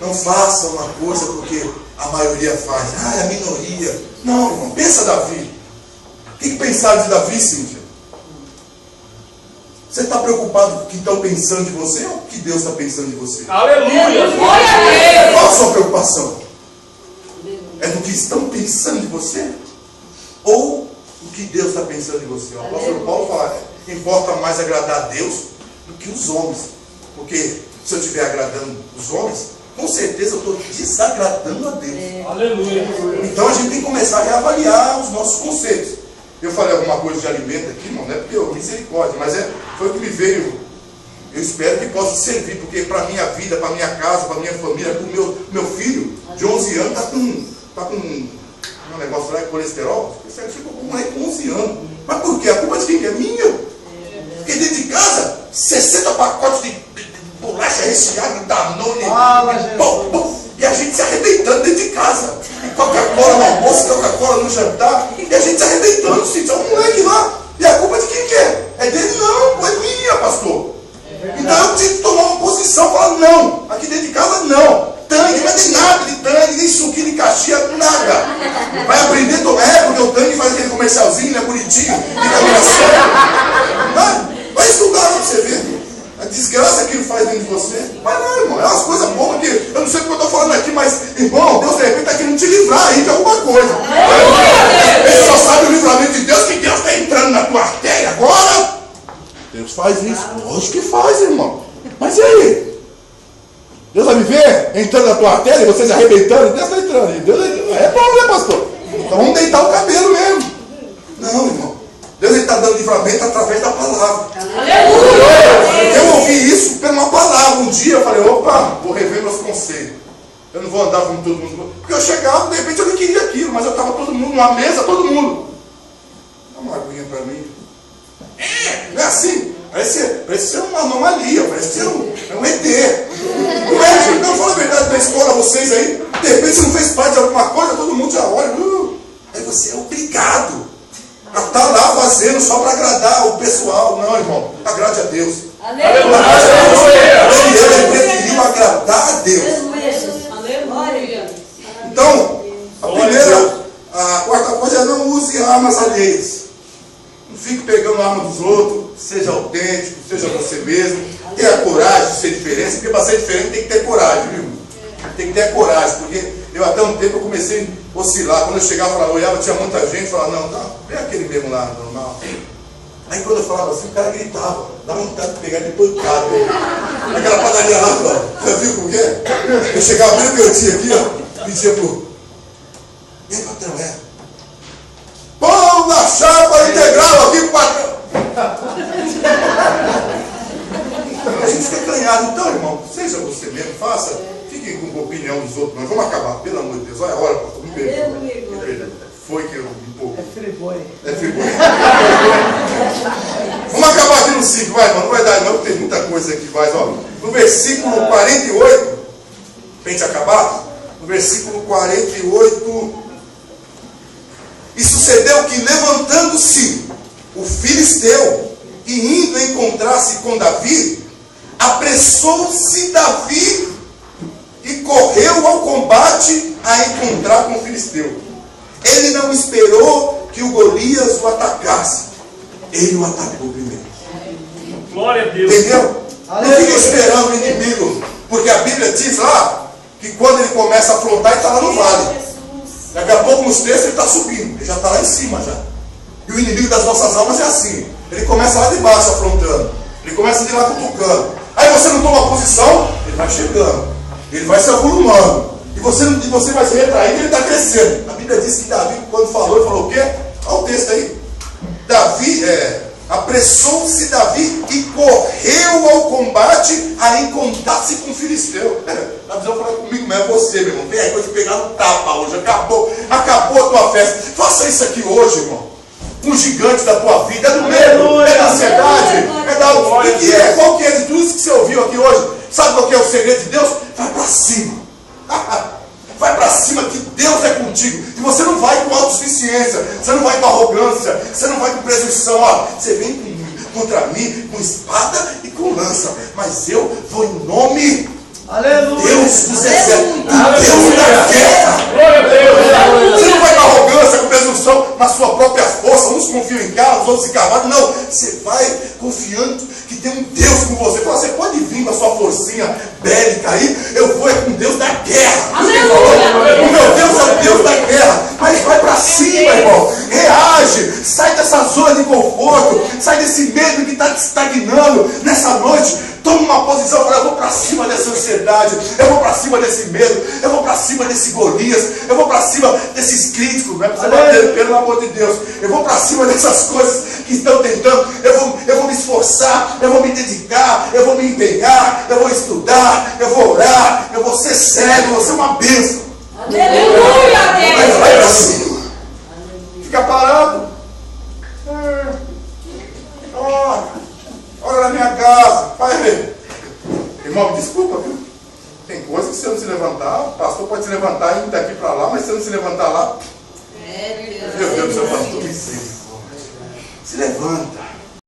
Não faça uma coisa porque a maioria faz. Ah, é a minoria. Não, irmão, pensa Davi. O que pensaram de Davi, Cíntia? Você está preocupado com o que estão pensando de você ou o que Deus está pensando de você? Aleluia! Qual a sua preocupação? É no que estão pensando de você? Ou o que Deus está pensando de você? O apóstolo Paulo fala, importa mais agradar a Deus do que os homens. Porque se eu estiver agradando os homens, com certeza eu estou desagradando a Deus. Aleluia! Então a gente tem que começar a reavaliar os nossos conceitos. Eu falei alguma coisa de alimento aqui, irmão, não é porque eu misericórdia, mas foi o que me veio. Eu espero que possa servir, porque para a minha vida, para a minha casa, para a minha família, para o meu filho de 11 anos, está com um negócio lá de colesterol. Você ficou com um moleque com 11 anos. Mas por quê? A culpa de quem? É minha. Porque dentro de casa, 60 pacotes de bolacha recheada, Danone, e a gente se arrebentando dentro de casa. Coca-Cola no almoço, Coca-Cola no jantar, e a gente se arrebentando, um moleque lá. E a culpa de quem que é? É dele? Não, é minha, pastor. bonitinho, fica abraçando. Vai estudar pra você ver a desgraça que ele faz dentro de você. Mas não, irmão, é umas coisas boas que eu não sei porque eu estou falando aqui, mas, irmão, Deus de repente está querendo te livrar aí de alguma coisa. Ele só sabe o livramento de Deus, que Deus está entrando na tua artéria agora. Deus faz isso. Lógico que faz, irmão. Mas e aí? Deus vai me ver entrando na tua artéria e vocês arrebentando? Deus está entrando. E Deus é bom, né, pastor? Então vamos deitar o cabelo mesmo. Não, irmão. Deus está dando livramento através da palavra. Eu ouvi isso por uma palavra. Um dia eu falei, opa, vou rever meus conceitos. Eu não vou andar como todo mundo. Porque eu chegava, de repente eu não queria aquilo, mas eu estava todo mundo numa mesa, todo mundo. Dá uma aguinha para mim. Não é assim? Parece ser uma anomalia, parece ser um ET. Não é, gente? Não, fala a verdade da escola, vocês aí. De repente você não fez parte de alguma coisa, todo mundo já olha. Aí você é obrigado a estar lá fazendo só para agradar o pessoal. Não, irmão, agrade a Deus. Ele preferiu agradar a Deus. Então, a quarta coisa é não use armas alheias. Não fique pegando a arma dos outros. Seja autêntico, seja você mesmo. Tenha coragem de ser diferente, porque para ser diferente tem que ter coragem, viu? Tem que ter coragem, porque eu até um tempo eu comecei a oscilar. Quando eu chegava lá, olhava, tinha muita gente, falava, não, é aquele mesmo lá, normal. Aí quando eu falava assim, o cara gritava, dava vontade de pegar de pancada. Aquela padaria lá, ó, já viu como que é? Eu chegava bem no cantinho aqui, ó, pedia pro... E aí, patrão, pão na chapa integral aqui pro patrão. A gente fica ganhado. Então, irmão, seja você mesmo, faça. Fique com a opinião dos outros. Nós vamos acabar, pelo amor de Deus. Olha a hora, pastor, me perdoa. Foi que eu me empolguei. É friboi. Vamos acabar aqui no 5, vai, irmão. Não vai dar, não, porque tem muita coisa aqui, vai, ó. No versículo 48, pra gente acabar, no versículo 48, e sucedeu que, levantando-se o filisteu e indo encontrar-se com Davi, apressou-se Davi e correu ao combate a encontrar com o filisteu. Ele não esperou que o Golias o atacasse. Ele o atacou primeiro. Glória a Deus. Entendeu? Não fica esperando o inimigo. Porque a Bíblia diz lá que quando ele começa a afrontar, ele está lá no vale. Daqui a pouco nos textos ele está subindo. Ele já está lá em cima já. E o inimigo das nossas almas é assim. Ele começa lá de baixo afrontando. Ele começa de lá cutucando. Aí você não toma posição, ele vai chegando. Ele vai se avolumando. E você vai se retraindo e ele está crescendo. A Bíblia diz que Davi, quando falou, ele falou o quê? Olha o texto aí. Apressou-se Davi e correu ao combate a encontrar-se com o filisteu. A visão falou comigo, mas é você, meu irmão. Vem aí, vou te pegar no tapa hoje. Acabou a tua festa. Faça isso aqui hoje, irmão. Um gigante da tua vida. É do medo, é da ansiedade, é da... O que é? Qual que é de tudo isso que você ouviu aqui hoje? Sabe qual que é o segredo de Deus? Vai para cima. Vai para cima que Deus é contigo. E você não vai com autossuficiência, você não vai com arrogância, você não vai com presunção. Ó, você vem contra mim com espada e com lança, mas eu vou em nome Deus dos exércitos, Deus da guerra. Glória a Deus. Você não vai com arrogância, com presunção na sua própria força. Uns confiam em carros, outros em cavalos. Não, você vai confiando que tem um Deus com você. Você pode vir com a sua forcinha bélica aí. Eu vou com Deus da guerra. O meu Deus é o Deus da guerra. Mas vai para cima, irmão. Reage. Sai dessa zona de conforto. Sai desse medo que está te estagnando nessa noite. Toma uma posição, fala, eu vou para cima dessa ansiedade, eu vou para cima desse medo, eu vou para cima desse Golias, eu vou para cima desses críticos, não é para você bater, pelo amor de Deus, eu vou para cima dessas coisas que estão tentando, eu vou me esforçar, eu vou me dedicar, eu vou me empenhar, eu vou estudar, eu vou orar, eu vou ser sério, eu vou ser uma bênção. Aleluia! Mas vai para cima. Fica parado. Olha na minha casa, vai ver. Irmão, me desculpa, viu? Tem coisa que se eu não se levantar, o pastor pode se levantar e ir daqui para lá, mas se eu não se levantar lá, meu Deus do céu, pastor, me ensina. Se levanta.